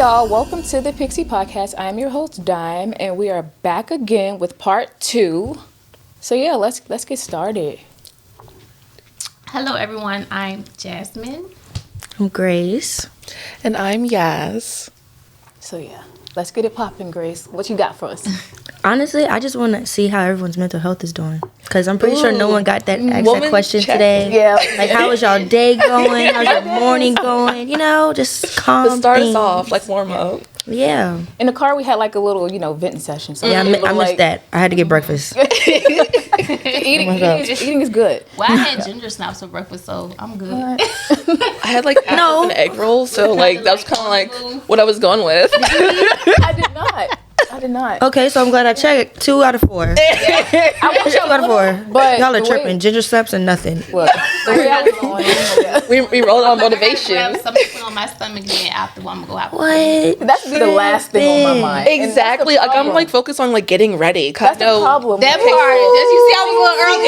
y'all, welcome to the Pixie podcast. I'm your host Dime, and we are back again with part 2. So yeah, let's get started. Hello everyone, I'm Jasmine. I'm Grace. And I'm Yaz. So yeah, let's get it popping, Grace. What you got for us? Honestly, I just want to see how everyone's mental health is doing. Because I'm pretty sure no one got that asked that question today. Yeah. Like, how is y'all day going? How's your morning going? You know, just calm To start us things. off, like warm up. Yeah. In the car, we had like a little, venting session. So Yeah, I missed that. I had to get breakfast. Eating is good. Well, I had ginger snaps for breakfast, so I'm good. I had like an egg roll, so like that was kind of like what I was going with. I did not. Okay, so I'm glad I checked. 2 out of 4. I want 2 out of 4. But Y'all are the tripping. way- Ginger snaps and nothing. Look, the way I was going, We rolled on I motivation. grab something to put on my stomach, and then after I'm gonna go have. What? that should be the last thing on my mind. And that's the Exactly. Like I'm problem. like focused on like getting ready. That's the problem. That part, just you see, I was a little early.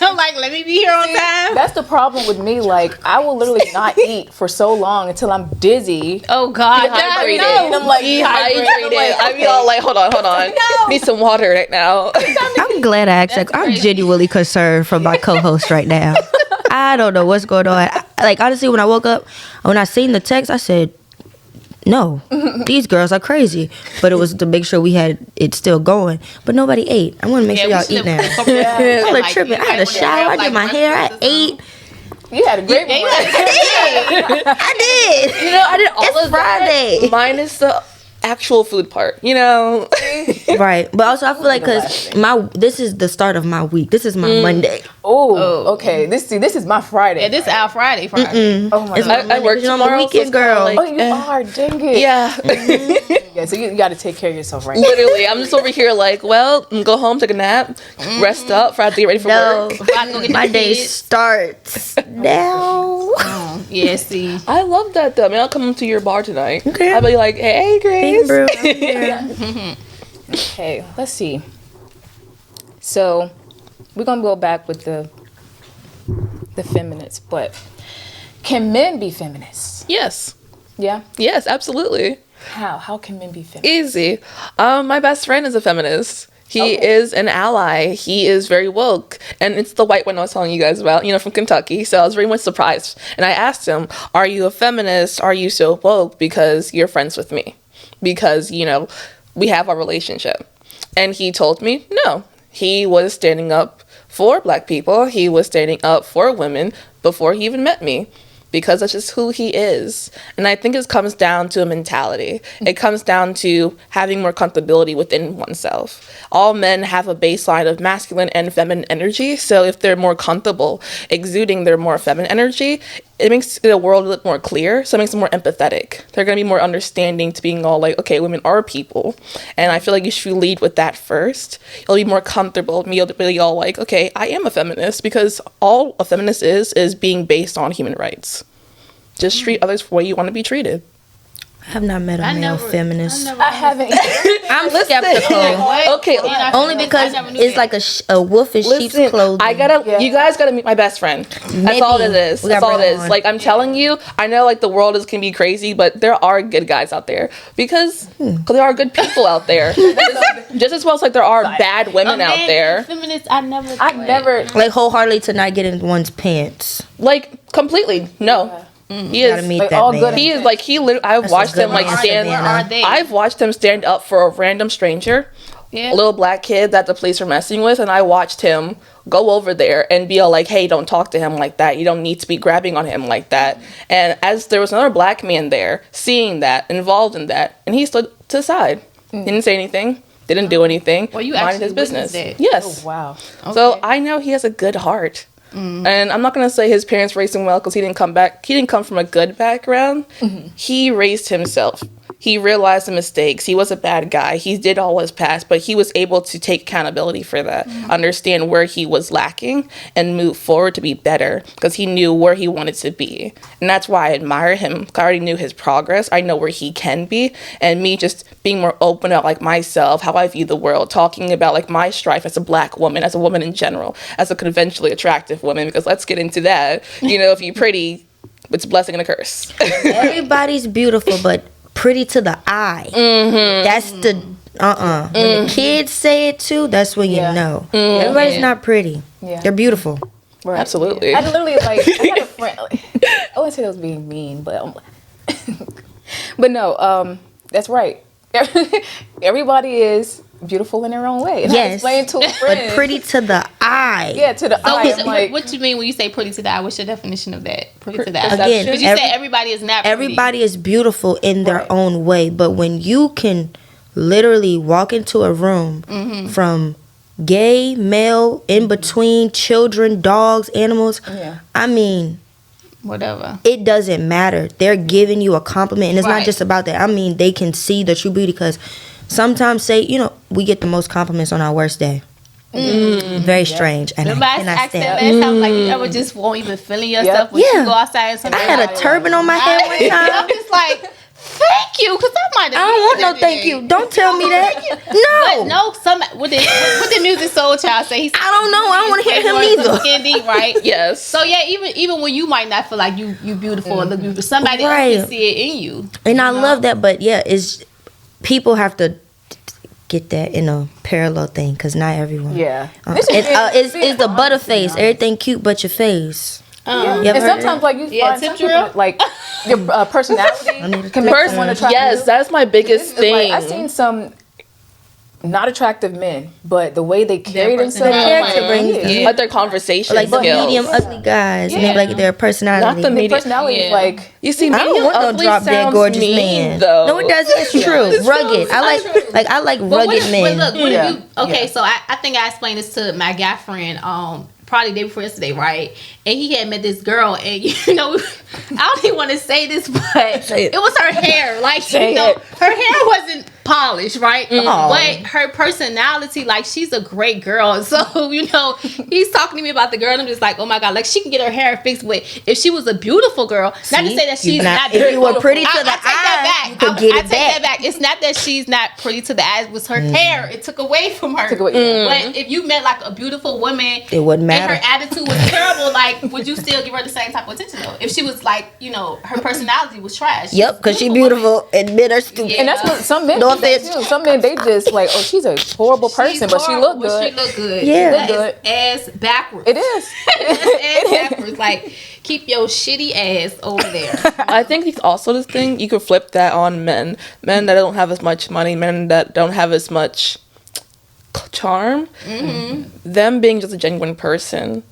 I'm like, let me be here on time. That's the problem with me. Like, I will literally not eat for so long until I'm dizzy. Oh God, Dehydrated. no. And I'm like, Dehydrated. Like, I be all like, hold on. Need some water right now. I'm glad I asked that. I'm crazy. genuinely concerned for my co-host right now. I don't know what's going on. Like, honestly, when I woke up, when I seen the text, I said, no, these girls are crazy. But it was to make sure we had it still going. But nobody ate. I want to make sure y'all eat now. Y'all are tripping. I had a shower. I did my hair. I ate. you had a great morning. I did. You know, I did all It's of Friday. that minus the actual food part. You know. Right. But also, I feel like because this is the start of my week. This is my Monday. Oh, okay. This is my Friday. Yeah, this is our Friday. Oh my It's god. my I work Monday 'cause I'm a tomorrow, so weekend it's girl. kinda Oh, you are. Dang it. Yeah. Yeah. So you got to take care of yourself right now. Literally, I'm just over here like, well, go home, take a nap, rest up, for I have to get ready for No, work. I go get my the day kids. starts now. Yeah, see. I love that though. I mean, I'll come to your bar tonight. Okay. I'll be like, hey, Grace. Bro, I'm here. Okay, let's see. So we're gonna go back with the feminists, but can men be feminists? Yes. Yeah. Yes, absolutely. How can men be feminists? Easy. My best friend is a feminist. He is an ally. He is very woke. And it's the white one I was telling you guys about, from Kentucky. So I was very much surprised. And I asked him, are you a feminist? Are you so woke? Because you're friends with me. Because, we have our relationship. And he told me, no. He was standing up for black people. He was standing up for women before he even met me. Because that's just who he is. And I think it comes down to a mentality. It comes down to having more comfortability within oneself. All men have a baseline of masculine and feminine energy. So if they're more comfortable exuding their more feminine energy, it makes the world a little more clear. So it makes them more empathetic. They're going to be more understanding to being all like, okay, women are people. And I feel like you should lead with that first. You'll be more comfortable. You'll be all like, okay, I am a feminist. Because all a feminist is being based on human rights. Just treat others the way you want to be treated. I have not met a male feminist. I haven't. I'm skeptical. Okay, Only because it's like a wolf in sheep's listen, clothing. you guys gotta meet my best friend. That's all it is. We That's gotta all it bring is. him on. Like, I'm telling you, I know like the world can be crazy, but there are good guys out there because there are good people out there. Just as well as like there are bad women out there. Feminists, I never. Like wholeheartedly to not get in one's pants. Like completely, no. He Gotta is. meet Like, that all man. good. He is like he. I've That's watched a good him like man, stand. Savannah. Are they? I've watched him stand up for a random stranger. Yeah. A little black kid that the police were messing with, and I watched him go over there and be all like, hey, don't talk to him like that. You don't need to be grabbing on him like that. And as there was another black man there seeing that, involved in that, and he stood to the side. Didn't say anything, didn't do anything. Well, you minded actually his business. witnessed it. Yes. Oh, wow. So I know he has a good heart. And I'm not going to say his parents raised him well because he didn't come from a good background. He raised himself. He realized the mistakes. He was a bad guy. He did all his past, but he was able to take accountability for that, understand where he was lacking, and move forward to be better because he knew where he wanted to be. And that's why I admire him. I already knew his progress. I know where he can be. And me just being more open about like myself, how I view the world, talking about like my strife as a black woman, as a woman in general, as a conventionally attractive woman, because let's get into that. If you're pretty, it's a blessing and a curse. Everybody's beautiful, but pretty to the eye. That's the When the kids say it too, that's when you know. Everybody's not pretty. Yeah. They're beautiful. Right. Absolutely. I literally I had a friend. I wouldn't say that was being mean, but but no, that's right. Everybody is beautiful in their own way. And I explained to a friend, but pretty to the eye. Yeah, to the eye. I'm like, what you mean when you say pretty to the eye? What's your definition of that? Pretty to the eye. Again, Because you said everybody is not pretty. Everybody is beautiful in their own way, but when you can literally walk into a room from gay, male, in between, children, dogs, animals, I mean, whatever. it doesn't matter. They're giving you a compliment, and it's not just about that. I mean, they can see the true beauty, because sometimes, we get the most compliments on our worst day. Very strange. And I cannot stand last time, like, you ever just won't even feeling yourself when you go outside. And I had a turban on my head one time. I'm just like, thank you, because I might have. I don't want no thank you. Don't tell me that. No. But no, what the music soul child say? I don't know. I don't want to hear him either. Skinny, right? Yes. So yeah, even when you might not feel like you beautiful or look beautiful, somebody else can see it in you. And I love that, but people have to get that in a parallel thing, because not everyone. yeah. It's the butterface. Everything cute but your face. And sometimes, like, you find some people, like, your personality can make someone attractive. Yes, that's my biggest thing. I've seen some not attractive men, but the way they carry themselves, like their conversation like the skills. medium ugly guys, and they like their personality. Not the medium personality is like, you see, I don't want no ugly drop dead sounds gorgeous mean, man. though. No, it doesn't. It's true. Rugged. I like rugged men. But look, so I think I explained this to my guy friend. Probably the day before yesterday, right? And he had met this girl, and I don't even want to say this, but it was her hair. Like, her hair wasn't polished, right? But her personality, like, she's a great girl. So, he's talking to me about the girl, and I'm just like, oh my God, like, she can get her hair fixed. But if she was a beautiful girl, not to say that she's not beautiful. If you were pretty to the eye, you could get it back. that back. It's not that she's not pretty to the eye. It was her hair. It took away from her. But if you met, like, a beautiful woman, it wouldn't matter. And her attitude was terrible, like, would you still give her the same type of attention, though? If she was, like, her personality was trash. Yep, because she's beautiful and men are stupid. and that's what some men do too. Some men, they just like, oh, she's a horrible person, but she look good. She look good. Yeah. She look ass backwards. It is. Ass backwards. Like, keep your shitty ass over there. I think it's also this thing, you could flip that on men. Men that don't have as much money, men that don't have as much charm. Them being just a genuine person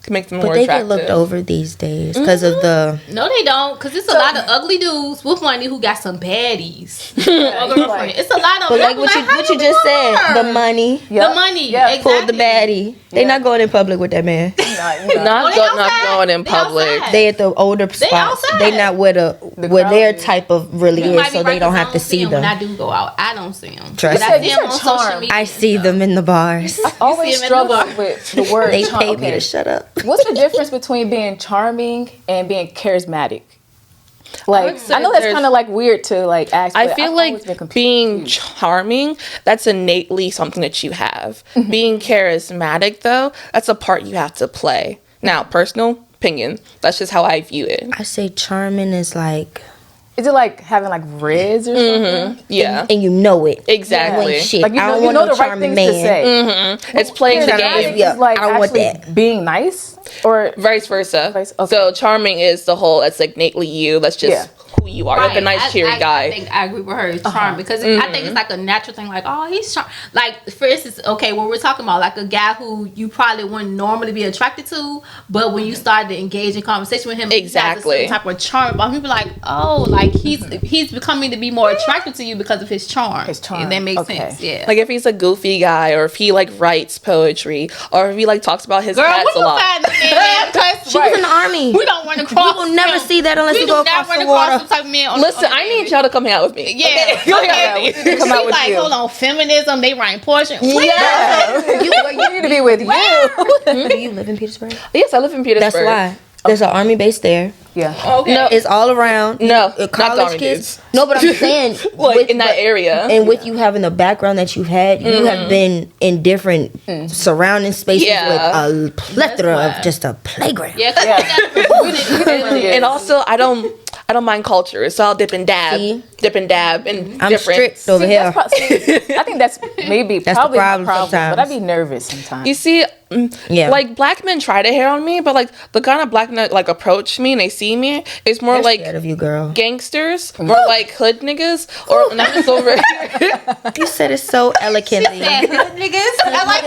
can make them more attractive. But they get looked over these days because of the... No, they don't, because it's a lot of ugly dudes with money who got some baddies. It's a lot of... But like what you just said, the money. The money, exactly. Pulled the baddie. They not going in public with that man. Not going in public. They at the older spots. They not where their type of really is, so they don't have to see them. When I do go out, I don't see them. Trust but I see them on social media. I see them in the bars. I always struggle with the word They charm. pay me to shut up. What's the difference between being charming and being charismatic? Like, I know that's kind of like weird to like ask. I feel like being charming, that's innately something that you have. Being charismatic, though, that's a part you have to play. Now, personal opinion, that's just how I view it. I say charming is like... Is it like having like riz or something? Yeah. And you know it. Exactly. Shit. Like, I don't want no the right charming things man. to say. It's playing the game. Is like I don't want that. Being nice or vice versa. Okay. So charming is the whole, that's like innately you. That's just who you are. Like a nice, cheery guy. I think I agree with her. It's charming because I think it's like a natural thing. Like, oh, he's charming. Like, for instance, okay, what we're talking about, like a guy who you probably wouldn't normally be attracted to, but when you started to engage in conversation with him, exactly, he has a certain type of charm. But people like, oh, like he's becoming to be more attractive to you because of his charm. His charm. And that makes sense. Yeah. Like if he's a goofy guy, or if he like writes poetry, or if he like talks about his cats a lot. She was in the army. We don't run across. We will never see that unless we go across the water. Listen, I need y'all to come hang out with me. Yeah. Okay. We need to come out with like, you. hold on, feminism, they writing poetry. Yeah. you need to be with you. Do you live in Petersburg? Yes, I live in Petersburg. That's why. There's an army base there. Yeah. Okay. No, it's all around. No, college not the army kids. dudes. No, but I'm saying like in that area, and with you having the background that you had, you have been in different surrounding spaces with a plethora of just a playground. Yeah. And also, I don't I don't mind culture, so I'll dip and dab, and I'm different. strict over here. I think that's probably the problem sometimes. but I'd be nervous sometimes. You see, like black men try to hit on me, but like the kind of black men like approach me and they see me, it's more They're like scared of you, girl. gangsters or like hood niggas or when I'm just over here. You said it so elegantly. Niggas. I like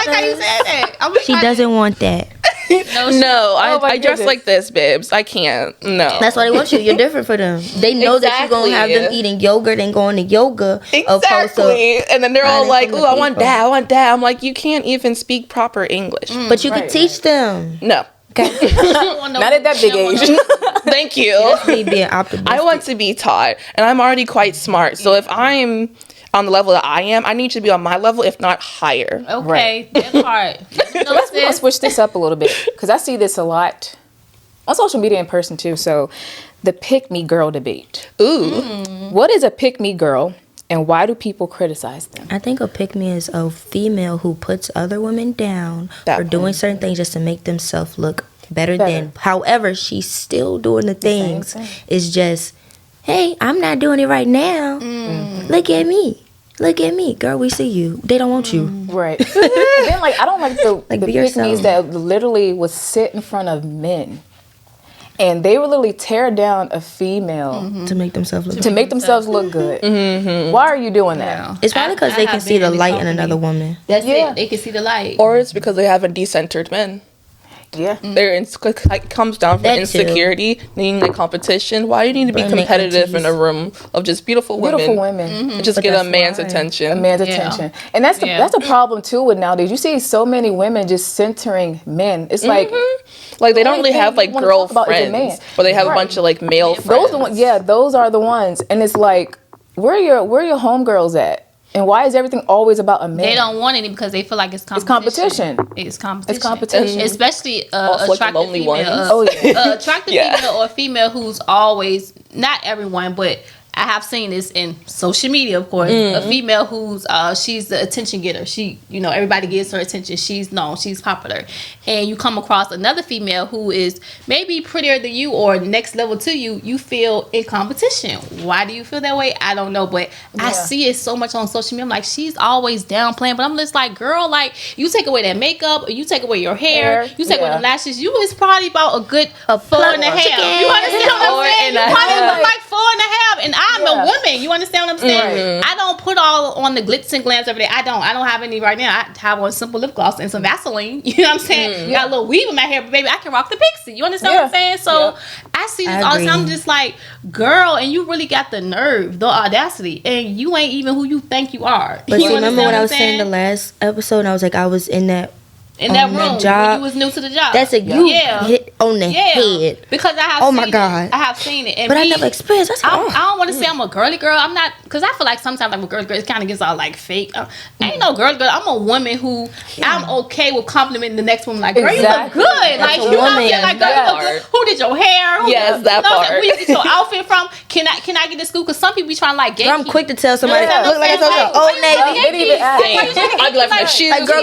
how you said that. She doesn't want that. I dress like this, babes. I can't. No. That's why they want you. You're different for them. They know that you're gonna have them eating yogurt and going to yoga. Exactly. And then they're all like, "Ooh, I want that. I'm like, you can't even speak proper English. But you can teach them. No. Okay. Not at that big age. Thank you. That's me being optimistic. I want to be taught, and I'm already quite smart. So if I'm on the level that I am, I need to be on my level, if not higher. Okay, that part. Let's switch this up a little bit because I see this a lot on social media in person too. So, the pick me girl debate. Ooh. What is a pick me girl, and why do people criticize them? I think a pick-me is a female who puts other women down for doing certain things just to make themselves look better than. However, she's still doing the things. It's just, hey, I'm not doing it right now. Look at me. Look at me, girl. We see you. They don't want you. Right. Then, like, I don't like the be pick-me's that literally would sit in front of men. And they would literally tear down a female To make themselves look look good. Why are you doing that? It's probably because they can see the light in another woman. That's it. They can see the light. Or it's because they haven't decentered men. Yeah. It comes down from That insecurity, needing like competition. Why do you need to be competitive in a room of just beautiful women? Beautiful women. And just get a man's attention. A man's attention. And that's a problem too with nowadays. You see so many women just centering men. It's like they don't really have like girl friends, or they have a bunch of like male friends. Those are the ones, those are the ones. And it's like, where are your homegirls at? And why is everything always about a man? They don't want any because they feel like it's competition. It's competition. Especially attractive lonely female. ones. Attractive female or female who's always, not everyone, but I have seen this in social media, of course. A female who's she's the attention getter. She, everybody gives her attention. She's known. She's popular. And you come across another female who is maybe prettier than you or next level to you. You feel in competition. Why do you feel that way? I don't know, but I see it so much on social media. I'm like, she's always downplaying, but I'm just like, girl, like you take away that makeup, or you take away your hair, you take away the lashes. You is probably about a good 4.5. You understand what I'm saying? You probably look like 4.5, and I'm a woman. You understand what I'm saying? I don't put all on the glitz and glams every day. I don't have any right now. I have on simple lip gloss and some Vaseline. You know what I'm saying? Got a little weave in my hair, but baby, I can rock the Pixie. You understand what I'm saying? So I see this all the time. I'm just like, girl, and you really got the nerve, the audacity, and you ain't even who you think you are. But you remember what I was saying in the last episode? And I was like, I was in that room job. When you was new to the job. That's hit on the head. Because I have I have seen it. And but I never experienced. I don't want to say I'm a girly girl. I'm not, because I feel like sometimes I'm a girly girl. It kind of gets all like fake. I ain't no girly girl. I'm a woman who I'm okay with complimenting the next woman. Like, girl, you look good. Like, you know what I'm saying? Like, girl, you look good. Who did your hair? That part. Where you get your outfit from? Can I get this school? Because some people be trying to like gatekeep. I'm quick to tell somebody, look like Old Navy. I'd be like, shoes. Like, girl,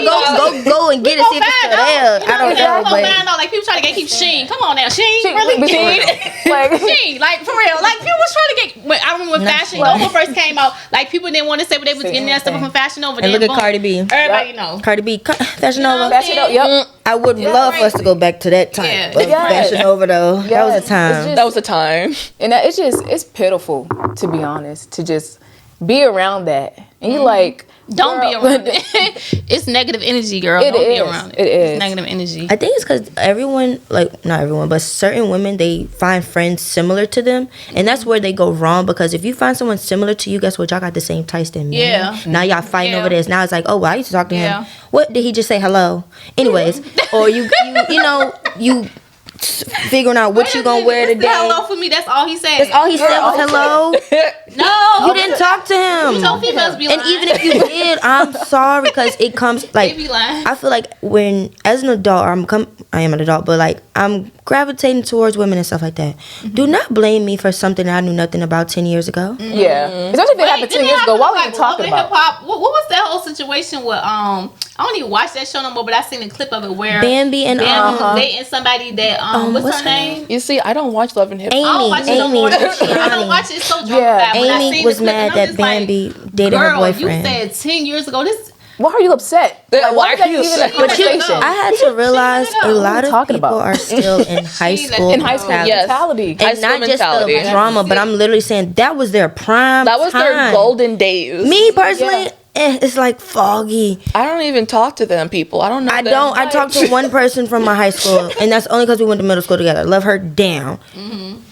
go and get it. See if it's still there. I don't know, but like people try to gatekeep Shein. Come on now, Shein, really? Shein, like for real. Like people was trying to get. I remember when Fashion Nova first came out. Like people didn't want to say what they was getting that stuff from Fashion Nova. And look at Cardi B. Everybody know. Cardi B, Fashion Nova. Yep. I would love for us to go back to that time. Fashion Nova though. That was a time. That was a time. And it's pitiful, to be honest, to just be around that. And you like, don't be around it. It's negative energy, girl. Don't be around it. It is. It's negative energy. I think it's because everyone, like, not everyone, but certain women, they find friends similar to them. And that's where they go wrong, because if you find someone similar to you, guess what? Y'all got the same taste in men. Yeah. Now y'all fighting over this. Now it's like, oh, well, I used to talk to him. What did he just say? Hello. Anyways, or you figuring out what you gonna wear today. Hello for me. That's all he said. That's all he said was hello. No, You didn't talk to him. Some females be lying. And even if you did, I'm sorry, because it comes like They be lying. I feel like when as an adult, I am an adult, but like I'm gravitating towards women and stuff like that. Do not blame me for something that I knew nothing about 10 years ago. Yeah, especially if it happened 10 years ago. What were you talking about? What was that whole situation with I don't even watch that show no more, but I seen a clip of it where Bambi and was dating somebody that what's her name? You see, I don't watch Love and Hip Hop. I don't watch it no more. I don't watch it. It's so drunk about. Amy was mad that Bambi dated her boyfriend. You said 10 years ago. This. Why are you upset? Like, why are you upset? I had to realize a lot of people are still in high school. In high school mentality. And not just the drama, but I'm literally saying that was their prime That was their golden days. Me personally, it's like foggy. I don't even talk to them people. I don't know them. I talked to one person from my high school, and that's only because we went to middle school together. Love her down.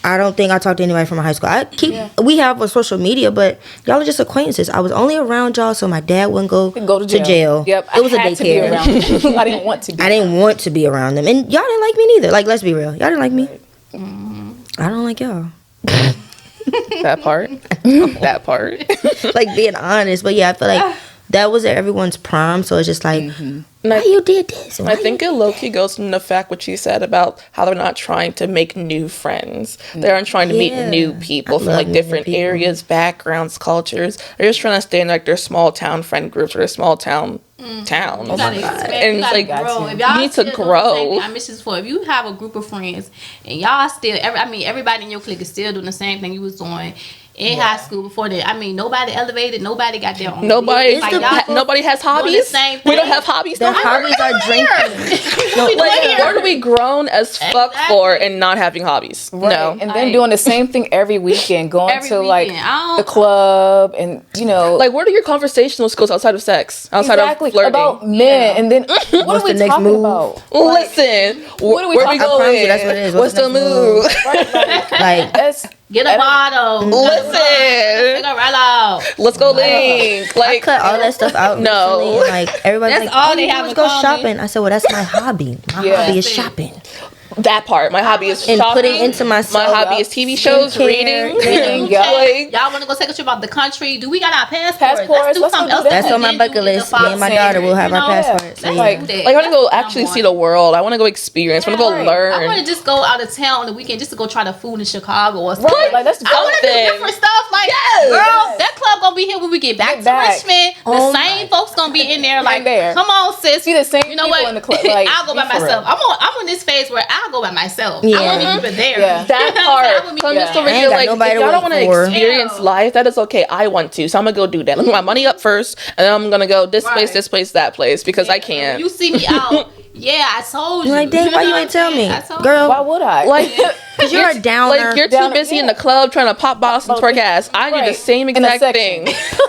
I don't think I talked to anybody from my high school. We have a social media, but y'all are just acquaintances. I was only around y'all so my dad wouldn't go to jail. Yep, it was a daycare. I didn't want to be. I didn't want to be around them, and y'all didn't like me neither. Like, let's be real, y'all didn't like me. I don't like y'all. That part. That part. Like, being honest, but yeah, I feel like that was at everyone's prime, so it's just like, why you did this? I think it low-key goes from the fact what you said about how they're not trying to make new friends. They aren't trying to meet new people from like different areas, backgrounds, cultures. They're just trying to stay in like their small town friend groups or their small town town. Oh my God. And it's like, you need to grow. I mentioned before, if you have a group of friends and y'all still, everybody in your clique is still doing the same thing you was doing in high school before that. I mean, nobody elevated. Nobody got their own. Nobody has hobbies. We don't have hobbies. Their hobbies are drinking. Where are we grown as fuck for and not having hobbies? Right. No. And then doing the same thing every weekend, going to like the club, and like, what are your conversational skills outside of sex, outside of flirting, about men? And then what are we talking about? Listen, what are we where we going? That's what it is. What's the move? Like, that's get a bottle. Listen, let's go link. Like, I cut all that stuff out. No, recently, and like everybody's that's like, all they have let's in go common. shopping. I said, well, that's my hobby. My hobby is shopping. that part. My hobby is and shopping. putting into myself. My hobby is TV shows, reading. Y'all want to go take a trip out the country? Do we got our passports? Let's do something else. That's on my bucket list. Me and my daughter will have our passports. So like I want to go actually see the world. I want to go experience. I want to go learn. I want to just go out of town on the weekend just to go try the food in Chicago or something. Right, like, that's I want to do different stuff. Like, girl, that club gonna be here when we get back to Richmond. The same folks gonna be in there. Like, come on, sis. See the same you know people what? in the club. Like, I'll go by myself. I'm on this phase where I'll go by myself. Yeah. I want to keep it there. Yeah. That part. I'm just over here like, if y'all don't want to experience life, that is okay. I want to, so I'm gonna go do that. Let me put my money up first, and then I'm gonna go this place, that place, because I can't. You see me out. Yeah, I told you. Like, dang, why you ain't tell me, girl? Why would I? Like, because you're a downer. Like, you're too busy in the club trying to pop bottles and twerk ass. I do the same exact thing,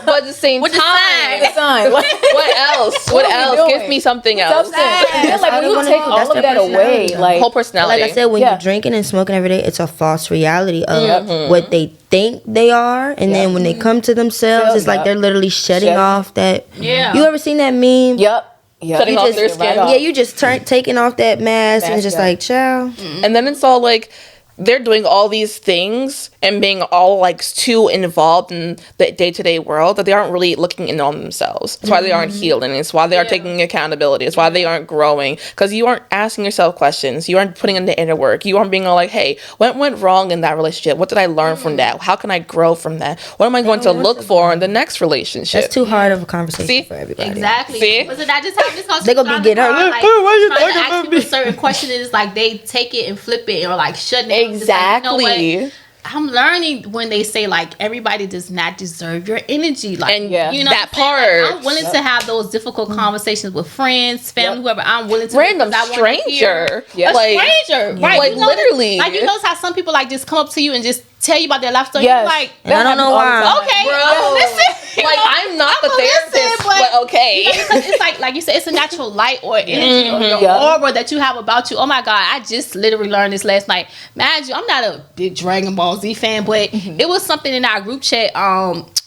but at the same time. What else? What else? Give me something else. And then, like, when you take all of that away, like, whole personality. Like I said, when you're drinking and smoking every day, it's a false reality of what they think they are, and then when they come to themselves, it's like they're literally shutting off that. Yeah. You ever seen that meme? Yep. Cutting off their skin. Right, yeah, you just taking off that mask and it's just like, ciao. And then it's all like, they're doing all these things and being all like too involved in the day-to-day world that they aren't really looking in on themselves. It's why they aren't healing. It's why they aren't taking accountability. It's why they aren't growing, because you aren't asking yourself questions. You aren't putting in the inner work. You aren't being all like, hey, what went wrong in that relationship? What did I learn from that? How can I grow from that? What am I going to look for in the next relationship? That's too hard of a conversation for everybody. Exactly. See? Was it not just having this conversation? They gonna be getting her. Like, why you talking about me? A certain question is like they take it and flip it or like shutting it. Exactly. Like, you know what? I'm learning when they say like everybody does not deserve your energy, like, and you know that part. Like, I'm willing to have those difficult conversations with friends, family, whoever. I'm willing to random stranger, a stranger, right? Like, you know, literally, like, you notice how some people like just come up to you and just tell you about their life story. Yes. Like, and I don't know why. Okay, bro. Listen, like, I'm not the therapist, but okay. You know, because it's like you said, it's a natural light or energy or your aura that you have about you. Oh my God, I just literally learned this last night. Mind you, I'm not a big Dragon Ball Z fan, but it was something in our group chat.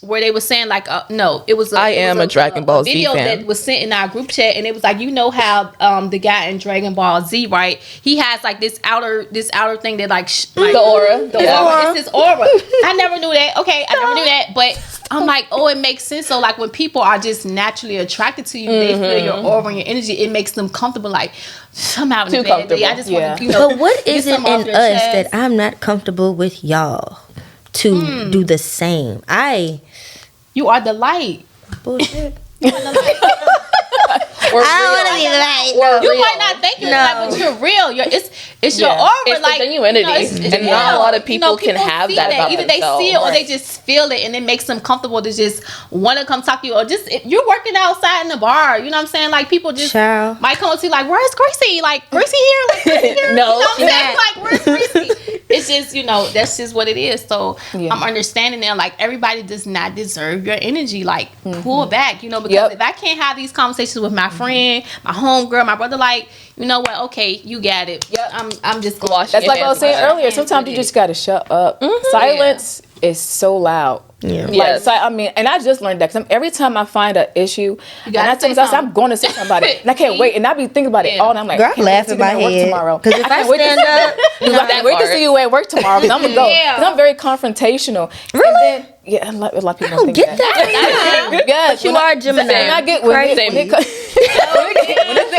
where they were saying like, no, it was. I am a Dragon Ball Z video fan. that was sent in our group chat, and it was like, you know how the guy in Dragon Ball Z, right? He has like this outer thing that like the aura. It's his aura. I never knew that. Okay, I never knew that, but I'm like, oh, it makes sense. So like when people are just naturally attracted to you, they feel your aura and your energy. It makes them comfortable. Like somehow too comfortable. I just want to, you know. But what is it in us chest. that I'm not comfortable with y'all to do the same? You are the light. Bullshit. You are the light. I don't want to be like, You might not think you're like, but you're real. It's your aura. It's like the genuinity, it's not a lot of people can have see that about either themselves. they see it or they just feel it, and it makes them comfortable to just want to come talk to you, or just if you're working outside in the bar. You know what I'm saying? Like people just might come up to you like, "Where's Gracie? Like Gracie here? Like Gracie here?" No, you know what I'm saying? Like where's Gracie? It's just that's just what it is. So I'm understanding now. Like everybody does not deserve your energy. Like pull back. Because if I can't have these conversations with my friend, my homegirl, my brother, like, you know what? Okay, you got it. Yep. I'm just gonna wash. That's like I was saying earlier. Sometimes you just gotta shut up. Silence is so loud. Yeah. Like, I mean, and I just learned that because every time I find an issue, and I tell myself I'm going to say something about it, and I can't wait, and I be thinking about it all night. I'm like, girl, I laugh in my head tomorrow because if I stand up, I can't wait to see you at work tomorrow because I'm gonna go. Because I'm very confrontational. Really? Yeah, a lot of people I don't think get that. Yes, But you are a Gemini. And I get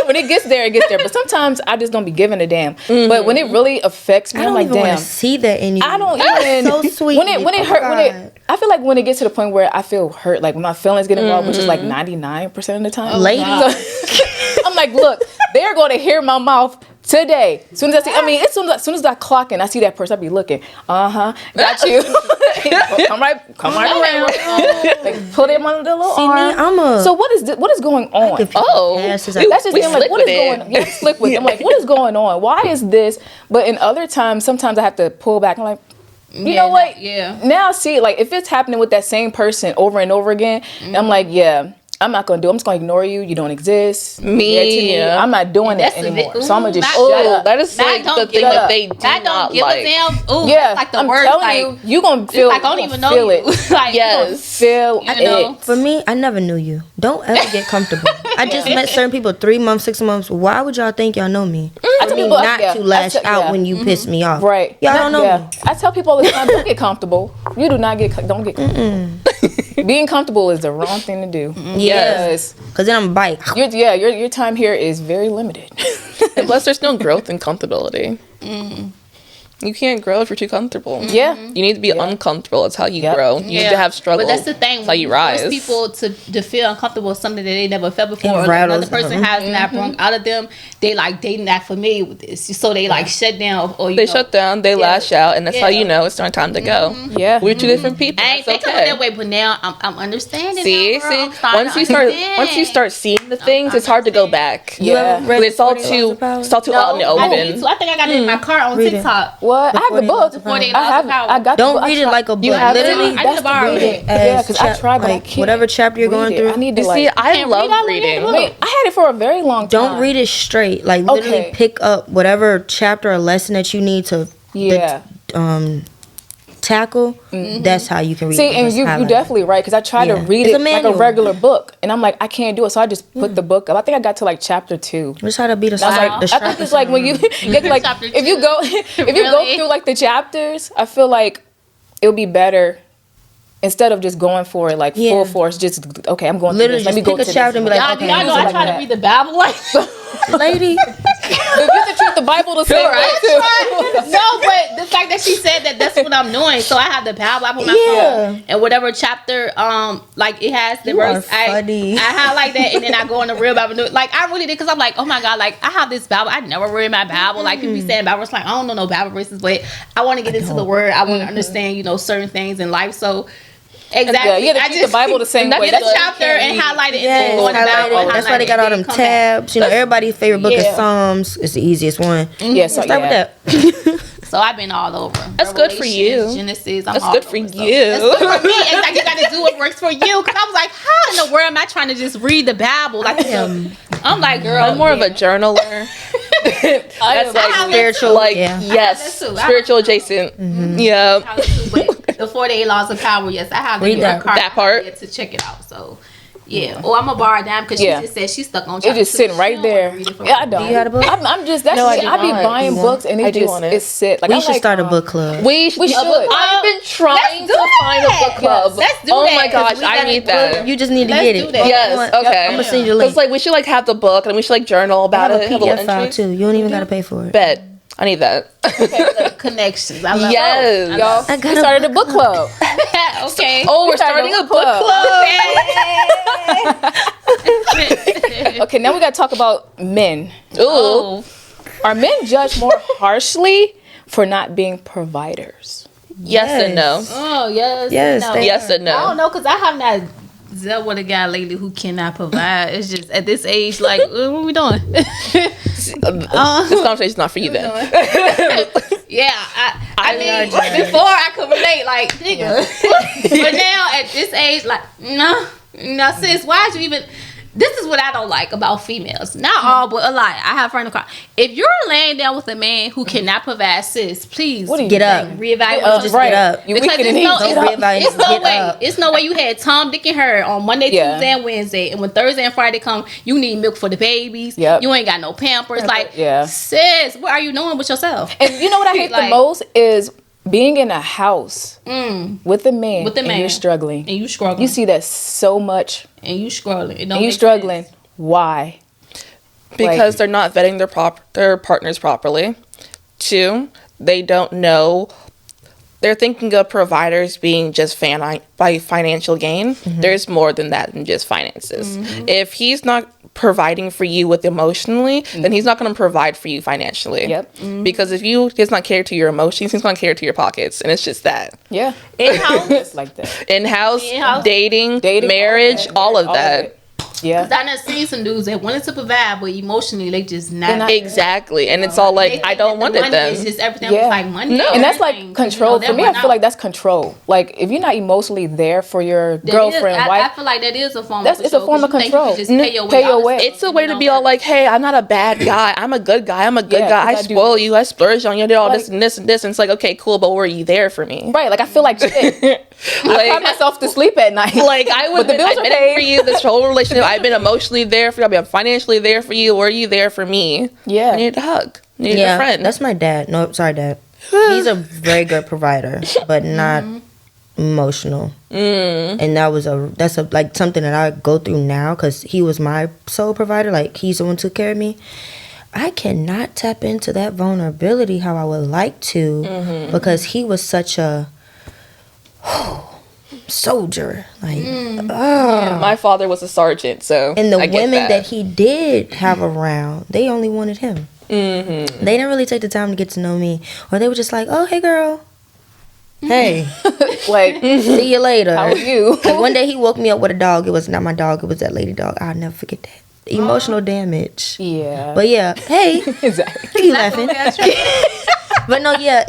when it gets there, it gets there. But sometimes I just don't be giving a damn. But when it really affects me, I don't I'm like, even damn. want to see that in you. I don't even. So sweet. When it hurt, I feel like when it gets to the point where I feel hurt, like when my feelings get involved, which is like 99% of the time. Lady. I'm like, look, they're going to hear my mouth today. As soon as as soon as I clock in, I see that person, I be looking. Got you. come right around. Like, put him on the little arm. So what is going on? That's just like, what is going on? Yeah, slick with it. I'm like, what is going on? Why is this? But in other times, sometimes I have to pull back. I'm like, you know what? Yeah. Now I see it. Like, if it's happening with that same person over and over again, I'm like, yeah. I'm not gonna do it. I'm just gonna ignore you. You don't exist. I'm not doing that anymore. So I'm gonna just shut up. That is like the thing that they do not like. Ooh, yeah, like the I'm worst. telling you gonna feel. Like I don't even know you. It. Like yes, feel it. For me, I never knew you. Don't ever get comfortable. I just met certain people 3 months, 6 months. Why would y'all think y'all know me? For me, not to lash out when you piss me off. Right. Y'all don't know me. I tell people all the time, don't get comfortable. You don't get comfortable. Being comfortable is the wrong thing to do. Yes. Because then I'm bite. Your time here is very limited. And plus, there's no growth in comfortability. You can't grow if you're too comfortable. Yeah. You need to be uncomfortable. That's how you grow. You need to have struggle. But that's the thing. That's how you rise. Force people to feel uncomfortable with something that they never felt before. Or another person has not brought out of them. They not familiar with this. So they shut down. Or they shut down. They lash out. And that's how you know it's time to go. Yeah. We're two different people. I ain't thinking that way, but now I'm understanding. See? Once you start seeing the things, it's hard to go back. Yeah. But it's all too out in the open. I think I got it in my car on TikTok. What? I have the book. I got. Don't read it like a book. Literally, I need to borrow it. Yeah, because I tried, but I can't. Whatever chapter you're going through. I need to see. I love reading. I had it for a very long time. Don't read it straight. Like literally, pick up whatever chapter or lesson that you need to. Tackle. That's how you can read. See, and you're definitely right, because I tried to read it like a regular book, and I'm like, I can't do it, so I just put the book up. I think I got to like chapter 2. Just how to beat a I think it's like when you get like if you go through like the chapters, I feel like it'll be better. Instead of just going for it like full force, just I'm going literally through this. Let me go to a chapter and be like, y'all know I try to read the Bible like lady. If you could treat the Bible the same way too. No, but the fact that she said that's what I'm doing. So I have the Bible up on my phone, and whatever chapter like it has the verse, I highlight that, and then I go on the real Bible. Like I really did, because I'm like, oh my God, like I have this Bible. I never read my Bible. Like people be saying Bible, it's like I don't know no Bible verses, but I want to get into the Word. I want to understand certain things in life. So. Exactly. Yeah, you gotta treat the Bible the same way. Get a chapter and highlight it. And go in the Bible. That's why they got all them tabs. Everybody's favorite book is Psalms. It's the easiest one. Yeah, so start with that. So I've been all over. That's good for you. Genesis. That's good for you. That's good for me. Exactly. You got to do what works for you. Because I was like, how in the world am I trying to just read the Bible? Like, I'm like, girl. I'm more of a journaler. That's like spiritual. Like, yes, spiritual adjacent. Yeah. The 48 Laws of Power. Yes, I have Read that part to check it out. So. Yeah. Oh, I'm gonna borrow it down because she just said she's stuck on. It's just sitting right there. Yeah, I don't. Do you have a book? I'm just. That's I be buying books and it sit. Like we should start a book club. We should. I've been trying to find a book club. Let's do oh that. my gosh, I need that. You just need to get it. Yes. Okay. I'm gonna send you a link. Because like we should like have the book and we should like journal about it. Have a PDF file too. You don't even gotta pay for it. Bet. I need that. Okay, connections. I love y'all. We started a book club. Okay. Oh, we're starting a book club. Okay, now we gotta talk about men. Ooh. Are men judged more harshly for not being providers? Yes and no. Oh yes. Yes. No. Yes and no. I don't know because I have not dealt with a guy lately who cannot provide. It's just at this age, like, what are we doing? This conversation's not for you then. Yeah, I mean, before I could relate, like, nigga. But now at this age, like, no, sis, why'd you even? This is what I don't like about females. Not all, but a lot. I have a friend call. If you're laying down with a man who cannot provide, sis, please get up. Reevaluate. Just get up. Because it's no way you had Tom, Dick, and her on Monday, Tuesday, and Wednesday, and when Thursday and Friday come, you need milk for the babies. Yep. You ain't got no Pampers. Like, sis, what are you doing with yourself? And you know what I hate the most is being in a house with a man, and you're struggling. And you struggling. You see that so much. And you struggling. And you struggling. Sense. Why? Because they're not vetting their partners properly. 2, they don't know. They're thinking of providers being just by financial gain. There's more than that than just finances. If he's not providing for you with emotionally, then he's not going to provide for you financially. Because if you does not care to your emotions, he's going to care to your pockets, and it's just that. Yeah. In-house, like that. In-house, dating, marriage, all of that. Yeah, because I done seen some dudes that wanted to provide, but emotionally they just not exactly, and it's all like I don't want it then. It's just everything was like money. No, and that's like control. For me, I feel like that's control. Like if you're not emotionally there for your girlfriend, wife, I feel like that is a form. It's a form of control. Just pay your way. It's a way to be all like, hey, I'm not a bad guy. I'm a good guy. I'm a good guy. I spoil you. I splurge on you. I did all this and this and this. And it's like, okay, cool, but were you there for me? Right. Like I feel like shit. I cry myself to sleep at night. Like I would. I've been there for you this whole relationship. I've been emotionally there for you. I've been financially there for you. Were you there for me? Yeah. I needed a hug. I needed a friend. That's my dad. No, sorry, Dad. He's a very good provider, but not emotional. And that's like something that I go through now because he was my sole provider. Like he's the one who took care of me. I cannot tap into that vulnerability how I would like to because he was such a soldier. Like, my father was a sergeant, so and the women that he did have around, they only wanted him. They didn't really take the time to get to know me, or they were just like, "Oh, hey, girl, hey, like, see you later. How are you?" Like one day he woke me up with a dog. It was not my dog. It was that lady dog. I'll never forget that. Emotional damage. Yeah. But yeah, hey, exactly. You laughing? But no, yeah,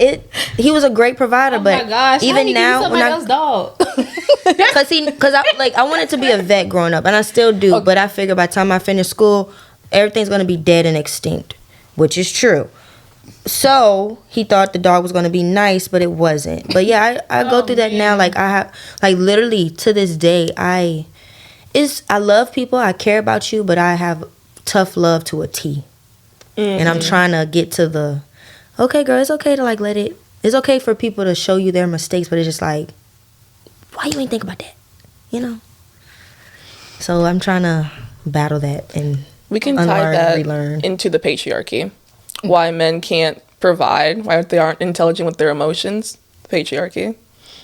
he was a great provider. But my gosh, even now, when I dog. because I wanted to be a vet growing up, and I still do. Okay. But I figured by the time I finish school, everything's gonna be dead and extinct, which is true. So he thought the dog was gonna be nice, but it wasn't. But yeah, I go through that now. Like I have, like literally to this day, I love people, I care about you, but I have tough love to a T, and I'm trying to get to the. Okay, girl, it's okay to like let it. It's okay for people to show you their mistakes, but it's just like, why you ain't think about that, you know? So I'm trying to battle that and we can tie that into the patriarchy. Why men can't provide, why they aren't intelligent with their emotions, the patriarchy.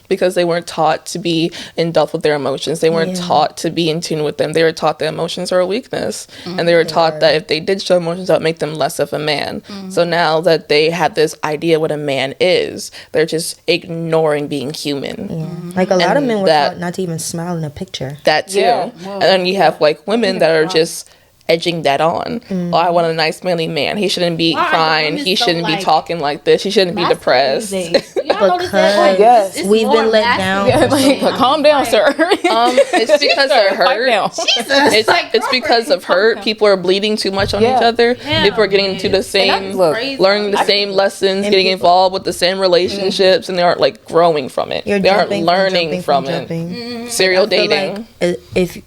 Because they weren't taught to be in depth with their emotions. They weren't taught to be in tune with them. They were taught that emotions are a weakness. And they were taught that if they did show emotions, that would make them less of a man. So now that they have this idea what a man is, they're just ignoring being human. Yeah. Like a lot of men were taught not to even smile in a picture. That too. Yeah. And then you have like women that are just edging that on. Oh, I want a nice manly man. He shouldn't be crying. He shouldn't be talking like this. He shouldn't be depressed. You y'all notice that? Like, Yes. it's We've more been let masculine down. Yeah, like, calm down, sir. It's because of Pipe hurt. down. Jesus. It's because of hurt. People are bleeding too much on each other. Yeah. People are getting into the same, look, learning the same lessons, getting involved with the same relationships, and they aren't like growing from it. You're They aren't jumping learning from it. jumping. Serial I feel dating. like if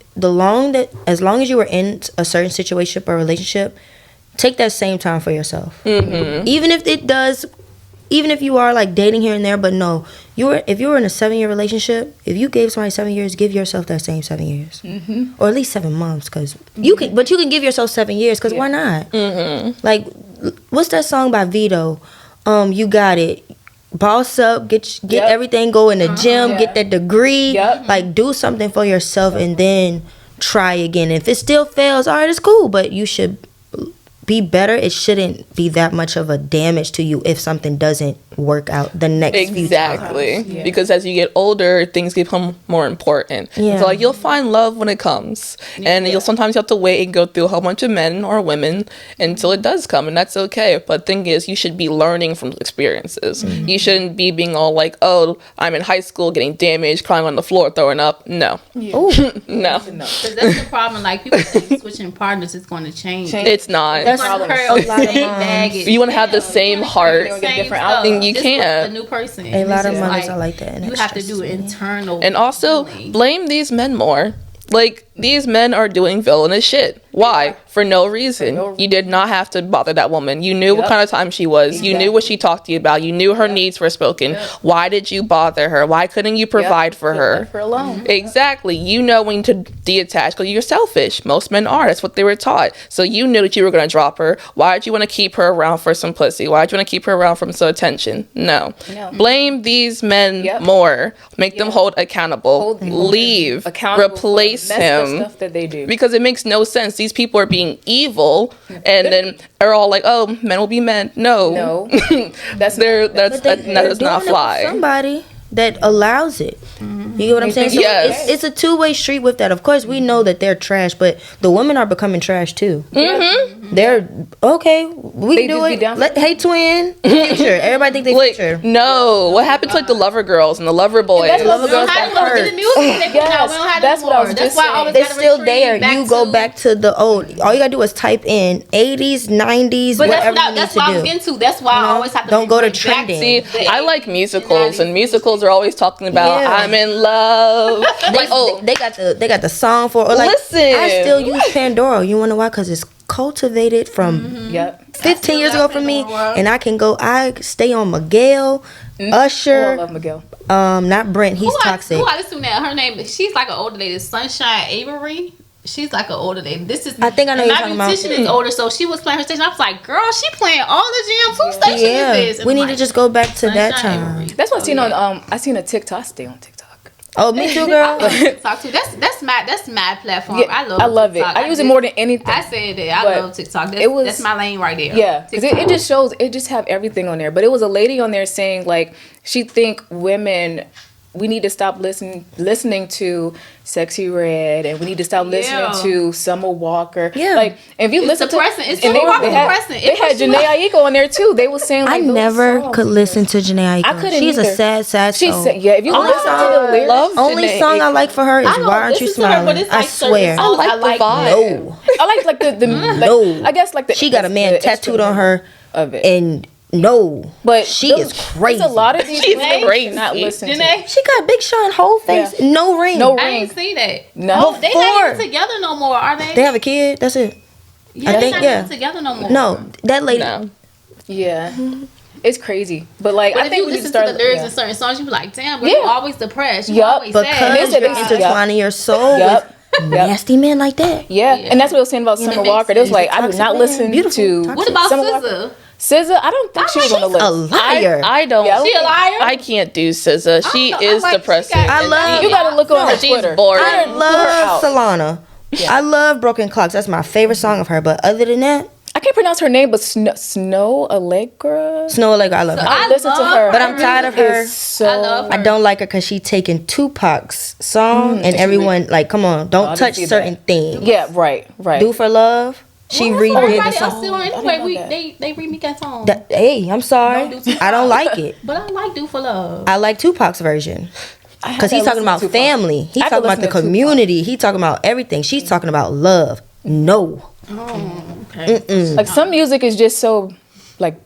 as long as you were in a certain situation or relationship, take that same time for yourself. Even if you are like dating here and there, but no, if you were in a 7-year relationship, if you gave somebody 7 years, give yourself that same 7 years, or at least 7 months, because you can. But you can give yourself 7 years, because why not? Like, what's that song by Vito? You got it. Boss up, get everything, go in the gym, get that degree, like do something for yourself, and then try again. If it still fails, all right, it's cool, but you should be better. It shouldn't be that much of a damage to you if something doesn't work out the next few times. Exactly. Because as you get older, things become more important. Yeah. So like you'll find love when it comes. And you'll sometimes you have to wait and go through a whole bunch of men or women until it does come, and that's okay. But the thing is, you should be learning from experiences. You shouldn't be being all like, oh, I'm in high school getting damaged, crying on the floor, throwing up. No. Ooh. No. Because that's the problem. Like, people think switching partners is going to change. It's not. That's Gonna carry a the lot of same moms. baggage. You want to have the same heart. Get different stuff. outcomes. You Just can't. with a new person. A lot of It's mothers are like that, and You it have to stresses do me. internal. And also, healing. blame these men more. Like, these men are doing villainous shit. Why? For no reason. You did not have to bother that woman. You knew what kind of time she was. You knew what she talked to you about. You knew her needs were spoken. Why did you bother her? Why couldn't you provide for her? For alone. Exactly. You know when to detach because you're selfish. Most men are. That's what they were taught. So you knew that you were going to drop her. Why did you want to keep her around for some pussy? Why did you want to keep her around for some attention? No. Blame these men more. Make them hold accountable. Leave. Accountable Replace for the messed up him. stuff that they do. Because it makes no sense. These people are being evil, and then are all like, "Oh, men will be men." No, No, that's that does not fly. Somebody that allows it. You get what I'm saying? So Yes. it's a two-way street with that. Of course, we know that they're trash, but the women are becoming trash too. They're okay. We They can do just be it. down for Hey, twin, future. Everybody think they Like, future. no, what happened to like the lover girls and the lover boys? that's what We don't have to go get the music they put out. We don't have That's no what I was more. just That's why all saying. this It's gotta still retreat there. You go back to the old. All you gotta do is type in 80s, 90s, But whatever you need that's to what I was do. getting to. That's why I always have to Don't go to revert back trending. See, the I like 80s, musicals, and 90s. musicals are always talking about Yeah. I'm in love. Like, oh, They got the song for. Or like, Listen. I still use Pandora. You wanna why? Because it's cultivated from Yep. 15 years got ago for me, Pandora. and I stay on Miguel, Oh, I Usher, love Miguel. not Brent. He's toxic. Who I listen to? Her name. She's like an older lady. Sunshine Avery. She's like an older lady. This is. I think I know and who you're my talking about. musician is older, so she was playing her station. I was like, girl, she playing all the jams. Whose station Yeah, is this? And we I'm need like, to just go back to that Sunshine time. Avery. That's what I So, seen yeah. on. I seen a TikTok. I stay on TikTok. Oh, me too, girl. TikTok too. That's my platform. Yeah, I love it. TikTok. I use it more than anything. I said that. I But love TikTok. That's my lane right there. Yeah, because TikTok. it just shows. It just have everything on there. But it was a lady on there saying like she think women. We need to stop listening to Sexy Red, and we need to stop listening to Summer Walker. Yeah. Like if you It's listen depressing. to, It's and super they had, depressing. It they had puts you Janae Aiko on there too. They was saying like I those never songs. could listen to Janae Aiko. I couldn't She's either. a sad She soul. said, yeah. If you Only listen to the song- lyrics, love Only Janae song I Aiko. like for her is I don't Why Aren't You listen to her, Smiling? but it's I like certain swear. songs I like the vibe. No. I like the No. I guess like the She got a man the tattooed on her, of it. and no, But she those- is crazy. There's a lot of these She's women crazy. not listen to. Janae? She got Big Sean whole face, Yeah. no ring. No I ring. ain't see that. No. They not even together no more, are they? They have a kid. That's it. yeah, I they think- not yeah. even together no more. No, that lady. No. Yeah. It's crazy. But like But I if think you we need to listen to start the lyrics yeah. in certain songs, you be like, damn, but Yeah. you always depressed. You Yup, always Because sad. you're Yeah. intertwining your soul Yep. with nasty men like that. Yeah. And that's what I was saying about Summer makes Walker. It was sense. like I do Toxic not man. listen Beautiful. to Toxic. What about Summer Walker. SZA? SZA, I don't think she was on the list. A liar. I don't. Yeah, I She a liar? I can't do SZA. She know. I is like- she depressing. got- I love- You gotta look on her She's Twitter. boring. I Put her love out. Solana. I love Broken Clocks. That's my favorite song of her. But other than that, I can't pronounce her name, but Snow Allegra. Snow Allegra, I love her. I listen to love her. But I'm tired of her. So, I love her. I don't like her because she taking Tupac's song and everyone like, come on, don't I didn't touch see certain that. things. Yeah, right. Do for love. She redid the Everybody else song. still on anyway. They remake that song. Hey, I'm sorry. I don't like it. But I like Do for Love. I like Tupac's version. Because he's talking about family. He's talking about the community. He's talking about everything. She's talking about love. No. Oh, okay. Like some music is just so like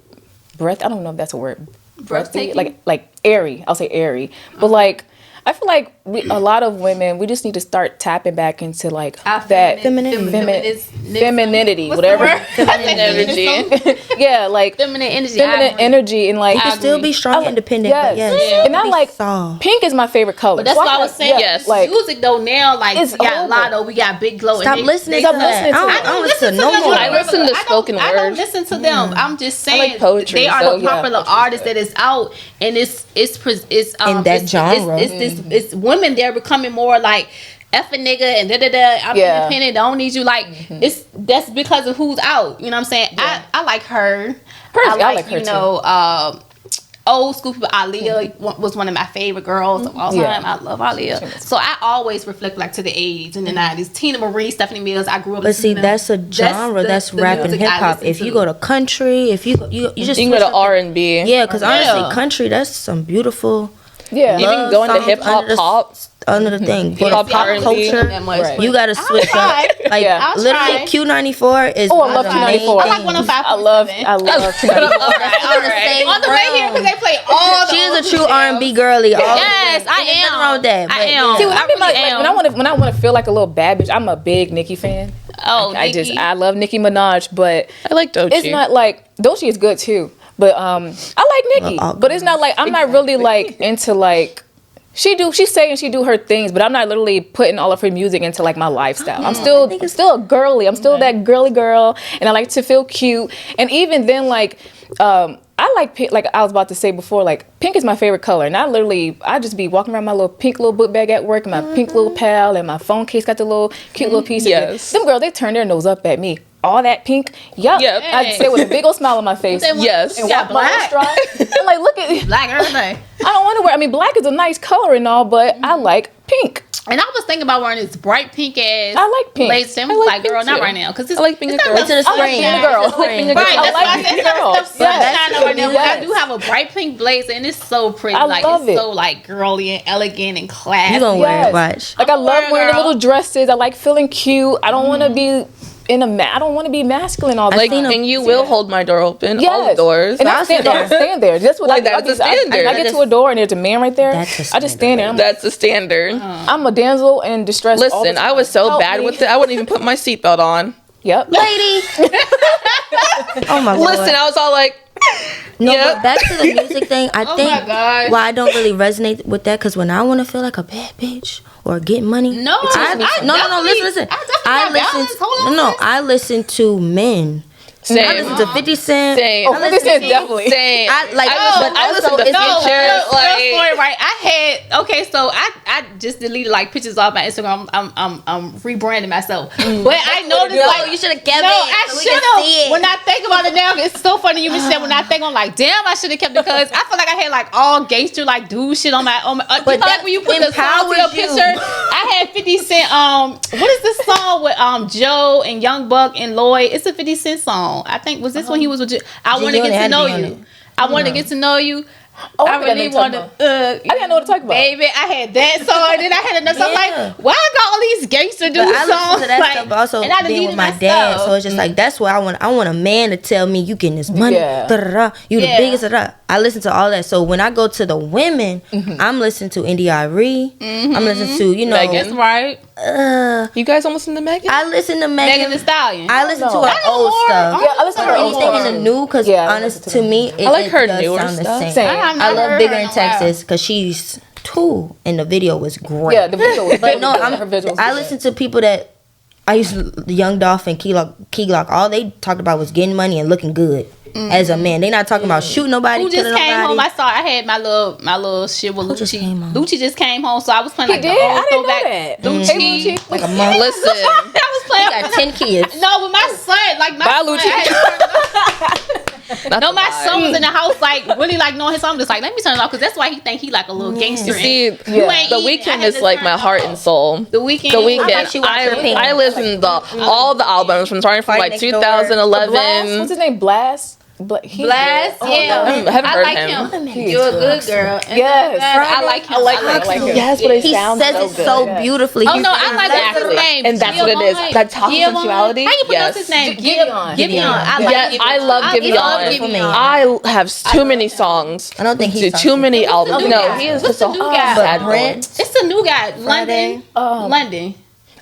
breath. I don't know if that's a word. Breathtaking. Like airy. I'll say airy. But like I feel like a lot of women, we just need to start tapping back into like that femininity, whatever. Energy. Yeah, like Feminine energy, and like You can still be strong, independent. Yes. But yes. And I like pink is my favorite color. But that's what I was saying. Yes. Like music though now, like it's we got Lotto, we got Big Glow. Stop listening to that. I don't listen to no more. I listen to spoken word. I don't listen to them. I'm just saying I like poetry, they are so, the popular artists that is out, and it's in that genre. It's women. They're becoming more like F a nigga and da da da. I'm independent. Don't need you. Like that's because of who's out. You know what I'm saying? Yeah. I like her. I like her you know. Old school people. Aaliyah was one of my favorite girls of all time. I love Aaliyah. So I always reflect like to the 80s and the 90s. Tina Marie, Stephanie Mills. I grew up. But see, that's a genre. That's rap and hip hop. If you go to country, if you just you can go to R&B. Yeah, because honestly, country, that's some beautiful. Yeah, even going to hip hop pop. Under the thing, pop culture, you gotta switch up. Like literally, Q94 is. Oh, I love Q94. I like 105. I love Q94. On the way here because they play all. She is a true R&B girly. Yes, I am. Nothing wrong with that. I am. See, when I want to feel like a little bad bitch, I'm a big Nicki fan. Oh, I love Nicki Minaj, but I like Doechii. It's not like Doechii is good too, but I like Nicki. But it's not like I'm not really like into like. She's saying she do her things, but I'm not literally putting all of her music into like my lifestyle. I'm still a girly. I'm still that girly girl, and I like to feel cute. And even then, like I like pink. Like I was about to say before, like pink is my favorite color, and I just be walking around my little pink little book bag at work, and my pink little pal, and my phone case got the little cute little piece. Yes. Them girls, they turn their nose up at me. All that pink, yep. I say with a big old smile on my face. Yes. And walk my stride. I'm like, look at black everything. I don't want to wear. I mean, black is a nice color and all, but I like pink. And I was thinking about wearing this bright pink ass. I like pink. Lace. I was like, girl, not right now, because I like being a girl. Into the spring. I like being a girl. Right, that's why I said it's sunshine right now. But I Yes. do have a bright pink blazer, and it's so pretty. I like love it's it. so like girly and elegant and classy. You gonna wear it? Yes. Watch. Like I love wearing the girl. little dresses. I like feeling cute. I don't want to be I don't want to be masculine all the Like, time. and you will hold my door open, all the doors. And I stand there. That's what Like, I that's a standard. I get to a door and there's a man right there. That's a I just stand there. That's a standard. I'm a damsel in distress. all the Listen, time. I was so Help bad me. with it. I wouldn't even put my seatbelt on. Yep. Lady. Oh my god. Listen, I was all like, No, Yep. but back to the music thing. I Oh think my gosh. why I don't really resonate with that, because when I want to feel like a bad bitch or get money, No, listen. I listen to men. same. I listen to 50 Cent. Same. Oh, 50 Cent definitely. Same. I listen to Future, real like- story, right? So I just deleted like pictures off my Instagram. I'm rebranding myself, but I noticed like you should have kept no, it. I so we should can see have. it. When I think about it now, it's so funny you mentioned that. When I think, I'm like, damn, I should have kept it, because I feel like I had like all gangster like dude shit on my. But you know, like when you put the song to your empowers you. picture, I had 50 Cent. What is this song with Joe and Young Buck and Lloyd? It's a 50 Cent song. I think was this when he was with you. I want to get to know you. I want to get to know you. Oh, I really want to. I didn't know what to talk about. Baby, I had that song, and then I had another song. Yeah. Like, why I got all these gangster dudes But I songs? listen to that like, stuff, but also and I being with deleted my my dad, stuff. so it's just like that's what I want. I want a man to tell me you getting this money, Yeah. da-da-da, you Yeah. the biggest. Da-da. I listen to all that. So when I go to the women, I'm listening to Indy Irie. I'm listening to Megan. That's right. You guys almost into Megan? I listen to Megan Megan. Thee Stallion. I listen to No. her old stuff. Yeah, I listen to her old Anything stuff. in the new, because Yeah, I honest listen to me, it, I like her it does newer sound the stuff. same. Same. I love Bigger in Texas because she's 2 and the video was great. Yeah, the visual was But no, her visuals I was listen to people that I used to, Young Dolph and Key Glock. All they talked about was getting money and looking good as a man. They not talking about shooting nobody. Who just killing came nobody. home? I had my little shit with Who just came Lucci. home? Lucci just came home, so I was playing He like did? the old I didn't know throwback. that. Lucci. Hey, Lucci. like a month. Listen. I was playing. Got 10 kids. No, with my son, like my Bye, son, Lucci. No, my son was in the house, like really like knowing his song. Just like, let me turn it off, because that's why he think he like a little gangster. See, You ain't The eating. I Weeknd had is to like turn my it heart off. and soul. The Weeknd. The Weeknd. I I listen to all the albums from starting from Fight like Next Door. 2011. Blast. What's his name? Blast. Blast, Yeah. yeah. I haven't I heard like him. him. You're a good girl. And Yes. I like him. I like him. Yes, but it He sounds says so it good. so beautifully. Oh no, I like what's his name. And that's what it is. That toxic sensuality. How you pronounce Yes. his name? Giveon. Giveon. I like Yes, I love Giveon. I have too many songs. I don't think he's too many albums. new No, guy? he is What's just a the new guy? sad boy. Prince. It's the new guy, London. London.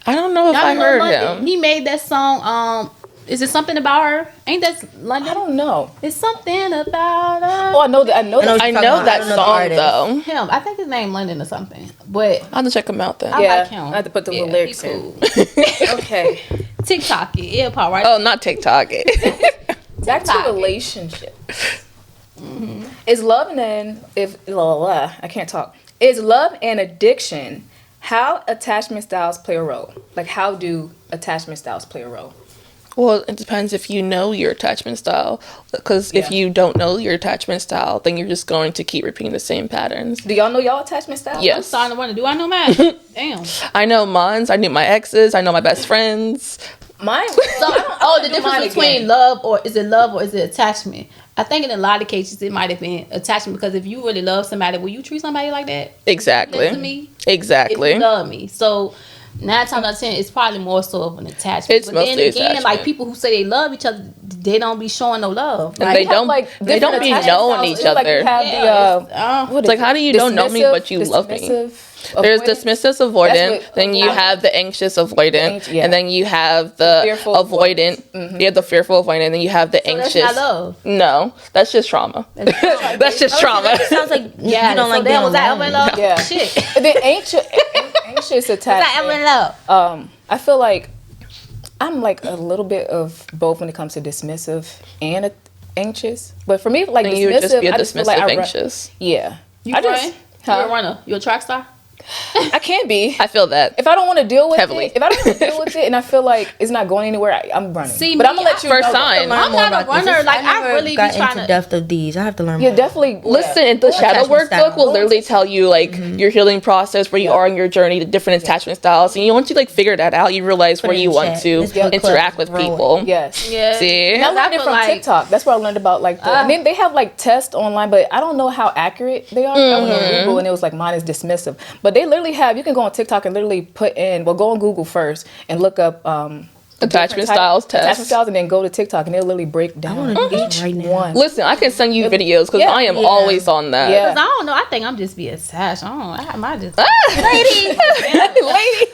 I don't know if Y'all I know heard London? him. He made that song. Is it something about her? Ain't that London? I don't know. It's something about her. Oh, I know that. I know that. I know that song though. Him. I think his name London or something. But I'll have to check him out then. I Yeah, like him. I had to put the little Yeah, lyrics he in. cool. Okay. TikTok it. Yeah, Paul, right? Oh, not TikTok. Back to relationship. Is love and I can't talk. Is love and addiction? How attachment styles play a role? Like, how do attachment styles play a role? Well, it depends if you know your attachment style. Because if you don't know your attachment style, then you're just going to keep repeating the same patterns. Do y'all know y'all attachment style? I'm Yes. starting to wonder. Do I know mine? Damn. I know mine's. I knew my exes. I know my best friends. Mine. The difference between love or is it attachment? I think in a lot of cases it might have been attachment, because if you really love somebody, will you treat somebody like that? Exactly. To me, Exactly. if you love me, so 9 times out of 10, it's probably more so of an attachment. It's but then mostly again, attachment. like people who say they love each other, they don't be showing no love. And Like, they don't different be attachment knowing styles. each It's like you other. have It's like, how do you don't know me, but you love me? There's dismissive avoidant, then you have the anxious avoidant, and then you have the fearful avoidant. You have the fearful avoidant, and then you have the anxious. That's not love. No, that's just trauma. That's just trauma. It sounds like Yeah, you don't like being was that ever in alone. love? Yeah. Shit. And then anxious Was that ever in attachment. love? I feel like I'm like a little bit of both when it comes to dismissive and anxious. But for me, like And dismissive, you would just be a I just feel dismissive like anxious. Yeah. You I run? just- You a runner? You a track star? I can be. I feel that. If I don't want to deal with Heavily. it, if I don't want to deal with it, and I feel like it's not going anywhere, I'm running. See, but me, I'm gonna let you First know. sign. I'm not a runner. Like, I never really be got trying into to. depth of these. I have to learn. Yeah, more. definitely. Listen, the shadow attachment work style. book will literally tell you like your healing process, where you are in your journey, the different attachment styles, and once you like figure that out, you realize where it in you want chat. to This book interact club with is people. Yes. Yeah. See? And I learned it feel from like- TikTok. That's where I learned about like the. And then they have like tests online, but I don't know how accurate they are. I went on Google and it was like mine is dismissive, but they literally have. You can go on TikTok and literally put in. Well, go on Google first and look up Attachment styles test. attachment styles, and then go to TikTok and they'll literally break down do this each right now. one. Listen, I can send you videos because Yeah. I am Yeah. always on that. Yeah. Cause I don't know. I think I'm just be attached. I don't know. I might just. Lady.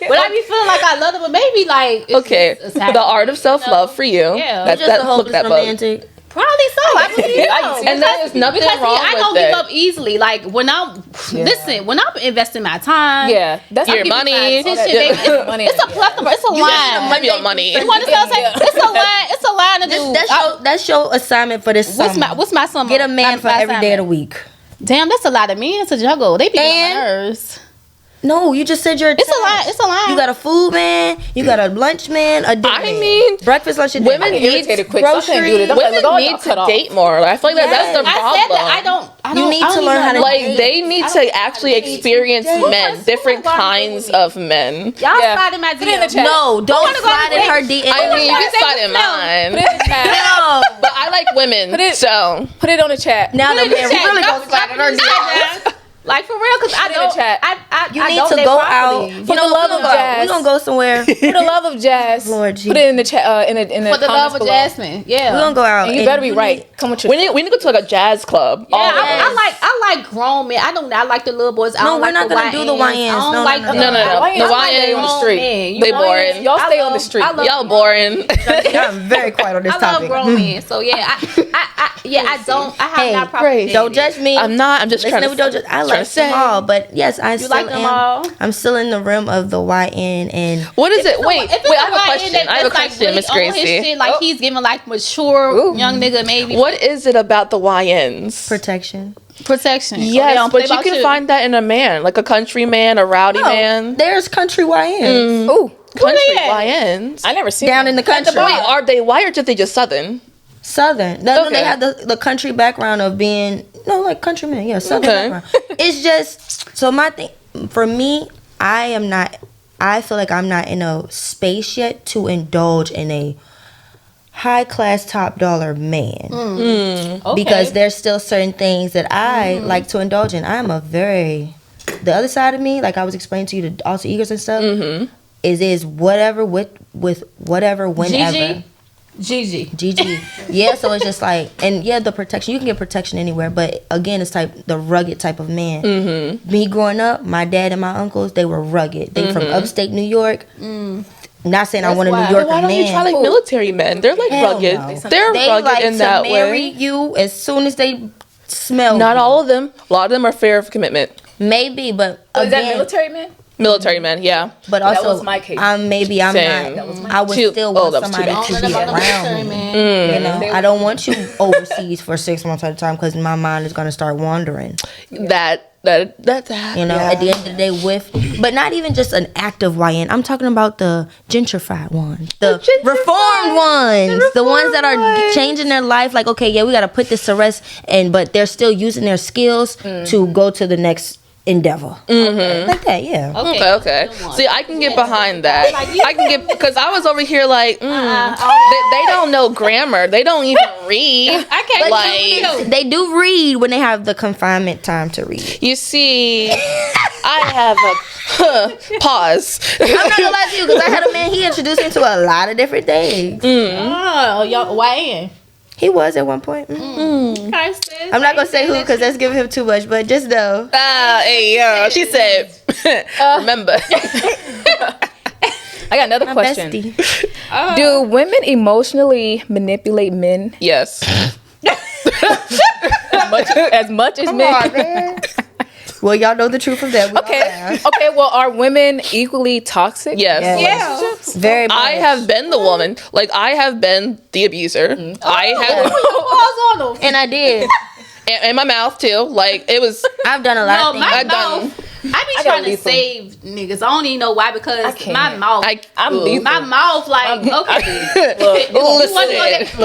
But I be feeling like I love it, but maybe like. it's Okay, just attachment, the art of self-love for you. Yeah. That, Just a look hopeless that book. romantic. Probably so. I believe I so. can see And there's nothing Because wrong I with don't it. give up easily. Like when I'm listen, when I'm investing my time, Yeah, that's Your how people money. find Attention, all that baby. money. it's a plethora. It's a line. Your money. You want to say it's a line? It's a line to do. That's your assignment for this summer. What's my summer? Get a man for My every day of the assignment. week. Damn, that's a lot of men to juggle. They be on my And- nerves. No, you just said you're. It's a line. It's a line. You got a food man. You got a lunch man. A dinner I man. mean, breakfast, lunch, and dinner. women I get need irritated quick, so I can't do this. I'm like, women look, all need y'all to cut off. date more. I feel like that's the I problem. said that. I don't. You need I to don't learn even how to know. Like they need to actually experience men, different kinds of men. Y'all Yeah. slide in my Put it in the DM. chat. No, don't wanna go slide in to her date? DM. I mean, you can say slide in no. mine, Put it in the chat. no. but I like women, Put it- so Put it on the chat. Now the Put it in man the chat. really Y'all gonna slide in her slide in DM. the chat. Like for real, because I Put it in don't. the chat. You I need don't to date go properly. out. For the love of jazz. We're gonna go somewhere. For the love of jazz. Lord Put Jesus. it in the chat. In the For the love comments of below. Jasmine. Yeah. We're gonna go out. And you better be right. Come with your. we need to go to like a jazz club. Yeah, All of us. I like grown men. I like the little boys. I No, don't we're like not the gonna do the YNs. YNs. I don't No, like no, the no. No. I The like YNs they on the street. Men. They boring. Y'all stay on love- the street. I love- Y'all boring. I'm very quiet on this I love topic. grown men. So yeah, I don't. I have Hey, not properly. Don't judge me. I'm not. I'm just Listen, trying we to. don't judge. I trying like to say. them all, but yes, I still like them am. all? I'm still in the realm of the YN and What is it? Wait, If it's I have a YN question. that- I have a that's, like, question, really Miss on his Gracie. shit, like he's giving like mature young nigga maybe What is it about the YNs? protection. protection. Yes, but you can find that in a man, like a country man, a rowdy man. There's country YNs Ooh, Country they at? YNs. I never seen down that. in the country. Wait, are they white or just they just southern? Southern. No, they have the country background of being like countrymen. Yeah, Southern background. It's just so my thing for me. I feel like I'm not in a space yet to indulge in a high class top dollar man because there's still certain things that I like to indulge in. I'm a very the other side of me, like I was explaining to you, the alter egos and stuff, is whatever with whatever whenever. Gigi. Yeah, so it's just like, and yeah, the protection, you can get protection anywhere, but again, it's the rugged type of man. Me growing up, my dad and my uncles, they were rugged. They from upstate New York. Not saying I want a New Yorker man. Why don't you try like military men? They're like rugged. No. They're rugged like in that way. They marry you as soon as they smell. Not you. all of them. A lot of them are fair of commitment. Maybe, but is that military men? Military men, yeah. But also, that was my case. I'm Same. not. I would still want somebody to be around me. You know, I don't want you overseas for 6 months at a time because my mind is going to start wandering. That. You know, at the end of the day, but not even just an active YN. I'm talking about the gentrified ones, the reformed ones, the ones that are changing their life. Like, okay, yeah, we got to put this to rest, but they're still using their skills to go to the next endeavor. Like that, yeah. Okay. See, I can get behind that. I can get, because I was over here like, they don't know grammar. They don't even read. I can't They do read when they have the confinement time to read. You see, I have a pause. I'm not gonna lie to you, because I had a man, he introduced me to a lot of different things. Oh, y'all, YN. He was at one point. I'm not gonna say who because that's giving him too much, but just know. Hey, she said, remember. I got another question. Do women emotionally manipulate men? Yes. as much as men? On, man. Well, y'all know the truth of that. Okay. Well, are women equally toxic? Yes. Yeah. Very much. I have been the woman. Like, I have been the abuser. I have. And I did. In my mouth, too. Like, it was. I've done a lot of things. I've done. I be trying to save niggas. I don't even know why, because my mouth. My mouth, like, okay.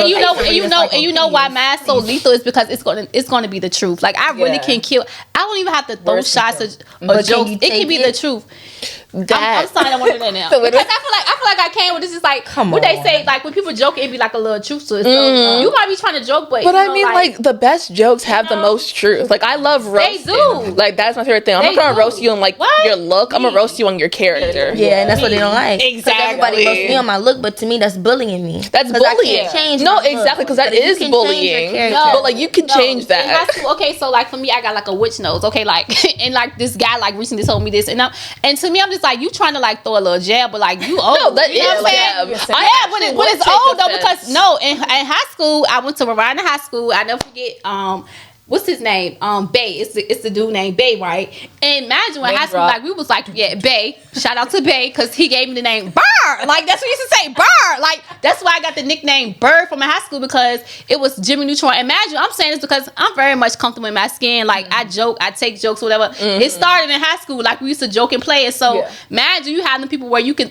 You know why mine's so lethal is because it's gonna be the truth. Like, I really can kill. I don't even have to throw shots or jokes. It can be the truth. I'm starting to wonder that now. Because I feel like I can. But this is like what they say. Like, when people joke, it be like a little truth to it. So you might be trying to joke, but I mean, like the best jokes have the most truth. Like, I love roasting. They do. Like, that's my favorite thing. I'm not gonna roast you on like your look. I'm gonna roast you on your character. Yeah, and that's what they don't like. Exactly. Everybody roasts me on my look, but to me, that's bullying me. That's bullying. Exactly, because that is bullying. But like, you can change that. Okay, so like for me, I got like a witch nose. Okay, like and like this guy like recently told me this, and to me, I'm just like, you trying to like throw a little jab, but like you old. No, that you know is what I'm saying? But it's old though, because in high school, I went to Rwanda High School. I never forget. What's his name? Bay. It's the dude named Bay, right? And imagine when high school, like we was like, yeah, Bay. Shout out to Bay because he gave me the name Bird. Like, that's what he used to say, Bird. Like, that's why I got the nickname Bird from my high school, because it was Jimmy Neutron. Imagine, I'm saying this because I'm very much comfortable in my skin. Like, I joke, I take jokes, whatever. It started in high school. Like, we used to joke and play. And so imagine you having people where you can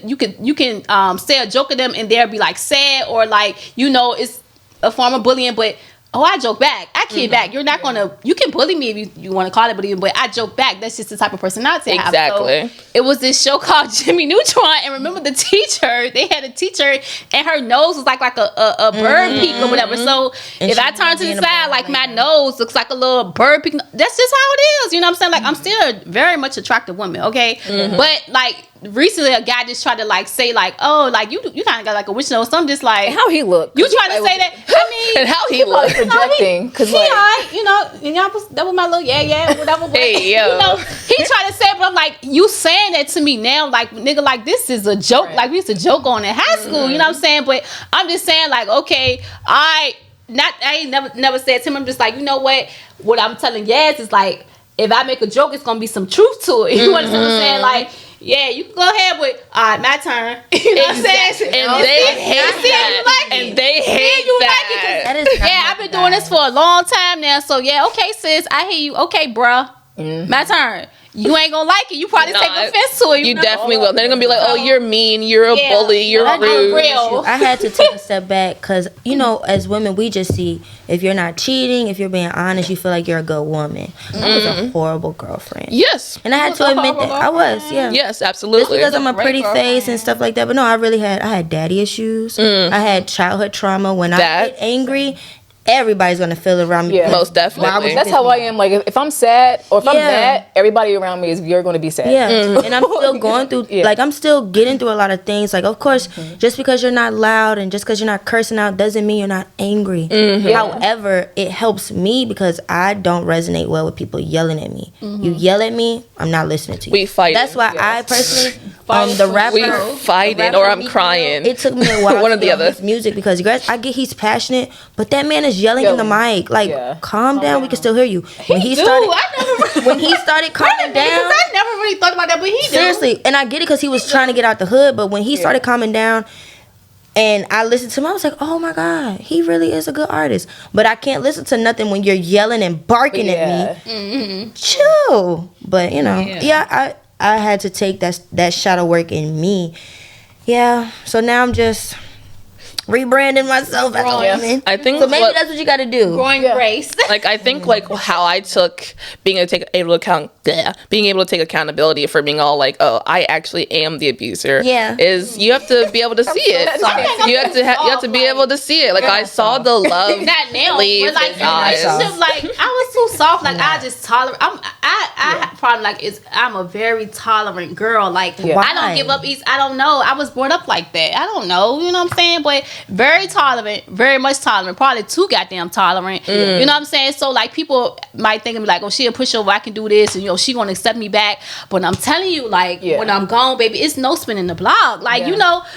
say a joke at them and they'll be like sad, or like, it's a form of bullying, but I joke back. I kid back. You're not gonna. You can bully me if you want to call it bullying, but I joke back. That's just the type of personality I have. Exactly. So it was this show called Jimmy Neutron, and remember the teacher? They had a teacher, and her nose was like a bird peak or whatever. So if I turn to the side, like my nose looks like a little bird peak. That's just how it is. You know what I'm saying? Like, I'm still a very much attractive woman. Okay, but like, recently a guy just tried to like say like, oh, like you kind of got like a witch nose. So I'm just like, how he look? You trying to say that? I mean, and how he look? Projecting, because like, that was my little whatever. But, hey, yo. He tried to say it, but I'm like, you saying that to me now, like, nigga, like, this is a joke. Right. Like, we used to joke on in high school. You know what I'm saying? But I'm just saying, like, okay, I ain't never said to him. I'm just like, you know what I'm telling Yaz is like, if I make a joke, it's gonna be some truth to it. You understand what I'm saying? Like, yeah, you can go ahead with, all right, my turn. You know what I'm saying? And they hate that. And they hate that. I've been doing this for a long time now. So, yeah, okay, sis, I hear you. Okay, bruh. My turn. You ain't gonna like it. You probably take offense to it. You definitely will. Then they're gonna be like, "Oh, you're mean. You're a bully. You're rude." I had to take a step back because as women, we just see if you're not cheating, if you're being honest, you feel like you're a good woman. I was a horrible girlfriend. Yes, and I had to admit that I was. Yeah. Yes, absolutely. Just because I'm a pretty face and stuff like that, but no, I had daddy issues. I had childhood trauma. When I get angry, everybody's gonna feel around me. Yeah. Most definitely. That's how I am. Like if I'm sad or if I'm mad, everybody around me you're gonna be sad. Yeah. And I'm still going through like I'm still getting through a lot of things. Like of course, just because you're not loud and just because you're not cursing out doesn't mean you're not angry. However, it helps me because I don't resonate well with people yelling at me. You yell at me, I'm not listening to you. We fight. That's why I personally the rapper we fight it or I'm crying. It took me a while one or the other. his music because you guys he's passionate, but that man is yelling in the mic. Like calm down, we can still hear you. When he started calming down, I never really thought about that, but he seriously, and I get it because he was trying to get out the hood, but when he started calming down and I listened to him, I was like, oh my God, he really is a good artist. But I can't listen to nothing when you're yelling and barking at me. Chill. But I had to take that shadow work in me. Yeah. So now I'm just rebranding myself as a woman. I think so. Maybe that's what you got to do. Growing grace. Like I think like how I took being able to take accountability for being all like, oh, I actually am the abuser. Yeah. Is you have to be able to see it. You have to be able to see it. Like I saw the love. Not now. Leave But like his eyes. like I was too soft. Like I just tolerate. I probably like I'm a very tolerant girl. Like I don't give up easy. I don't know. I was brought up like that. I don't know. You know what I'm saying? But very tolerant, very much tolerant. Probably too goddamn tolerant. You know what I'm saying? So like people might think of me like, oh, she a pushover. I can do this, and she gonna accept me back. But I'm telling you, like when I'm gone, baby, it's no spinning the block. Like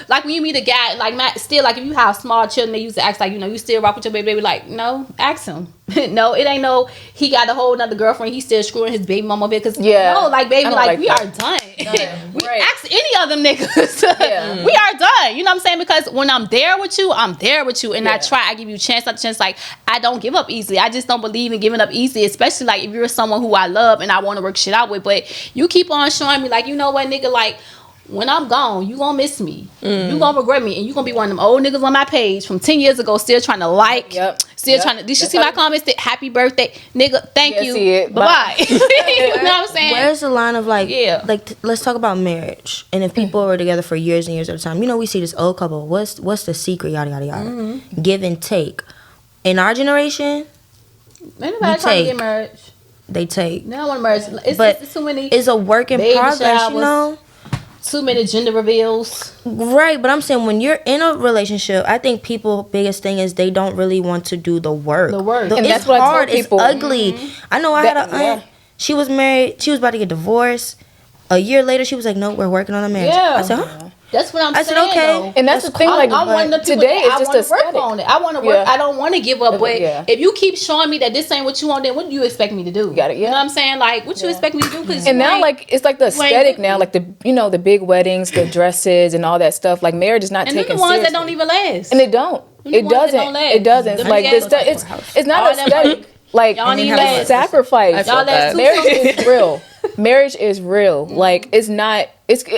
like when you meet a guy, like still like if you have small children, they used to ask like you still rock with your baby. Like no, ask him. No, it ain't no. He got a whole nother girlfriend. He's still screwing his baby mama because no, like baby, like we are done. We ask any of them niggas. We are done. You know what I'm saying? Because when I'm there with you, I'm there with you, and I give you chance after chance. Like I don't give up easily. I just don't believe in giving up easily, especially like if you're someone who I love and I want to work shit out with. But you keep on showing me like, you know what, nigga, like. When I'm gone, you gonna miss me. You gonna regret me, and you gonna be one of them old niggas on my page from 10 years ago, still trying to trying to. Did you see my comments? Happy birthday, nigga. Thank you. Bye. You know what I'm saying? Where's the line of like, let's talk about marriage, and if people were together for years and years at a time, we see this old couple. What's the secret? Yada yada yada. Give and take. In our generation, anybody trying to get married? They take. They don't want to marry. It's too many. It's a work in progress, Too many gender reveals. Right, but I'm saying when you're in a relationship, I think people's biggest thing is they don't really want to do the work. And it's that's what hard. I tell people. It's ugly. I know I had an aunt. She was married. She was about to get divorced. A year later, she was like, no, we're working on a marriage. I said, huh? That's what I'm saying. I said, okay. Though. And that's the thing. Like I'm one of the people today, that it's just I want to work on it. I want to work. I don't want to give up. But if you keep showing me that this ain't what you want, then what do you expect me to do? You got it. You know what I'm saying? Like, what you expect me to do? And now, like, it's like the aesthetic now, like the the big weddings, the dresses, and all that stuff. Like, marriage is not taken seriously. And the ones that don't even last. And it don't. It doesn't. It doesn't. Like this. It's not aesthetic. Like sacrifice. Marriage is real. Marriage is real. Like it's not.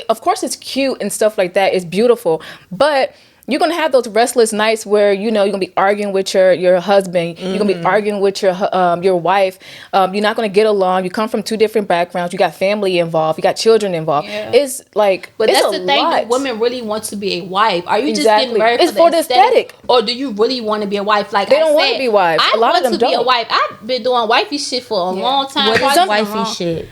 Of course it's cute and stuff like that. It's beautiful, but you're gonna have those restless nights where you're gonna be arguing with your husband. You're gonna be arguing with your wife. You're not gonna get along. You come from two different backgrounds. You got family involved. You got children involved. Yeah. It's like, but it's that's the thing. lot. Women really want to be a wife. Are you just getting married? It's for the aesthetic, or do you really want to be a wife? Like they don't want to be wives. A lot of them don't. Be a wife. I've been doing wifey shit for a long time. What is wifey shit?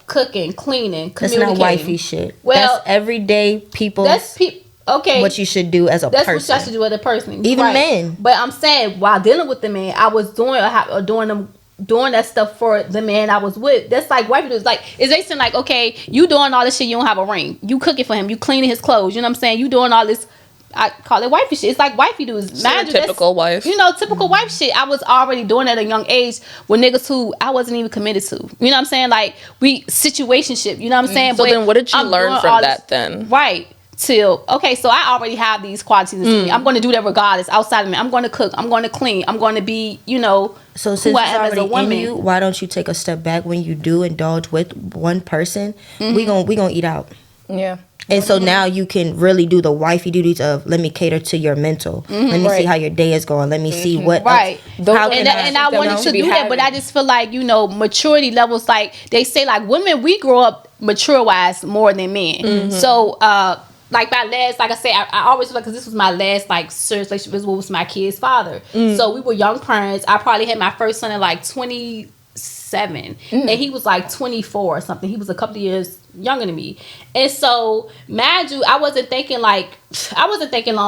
Cooking, cleaning, that's communicating. Not wifey shit. Well, that's everyday people. That's people. Okay, what you should do as a person. That's what I should do as a person. Even men. But I'm saying while dealing with the man, I was doing that stuff for the man I was with. That's like wifey dudes. Like it's basically like, okay, you doing all this shit, you don't have a ring. You cooking for him, you cleaning his clothes. You know what I'm saying? You doing all this. I call it wifey shit. It's like wifey dudes. Typical wife. Typical wife shit. I was already doing that at a young age with niggas who I wasn't even committed to. You know what I'm saying? Like we situationship. You know what I'm saying? So then what did you learn from that then? Right. till, okay, so I already have these qualities in me. I'm going to do that regardless. Outside of me, I'm going to cook, I'm going to clean, I'm going to be, So since it's already in you, why don't you take a step back when you do indulge with one person? We gonna eat out. Yeah. And so now you can really do the wifey duties of, let me cater to your mental. Let me see how your day is going. Let me see what. Right. How and I wanted to do that, but I just feel like, maturity levels, like they say, like women, we grow up mature wise more than men. So, like my last, like I said, I always feel like, because this was my last like serious relationship was my kid's father. So we were young parents. I probably had my first son at like 27, and he was like 24 or something. He was a couple of years younger than me. And so, mind you, I wasn't thinking long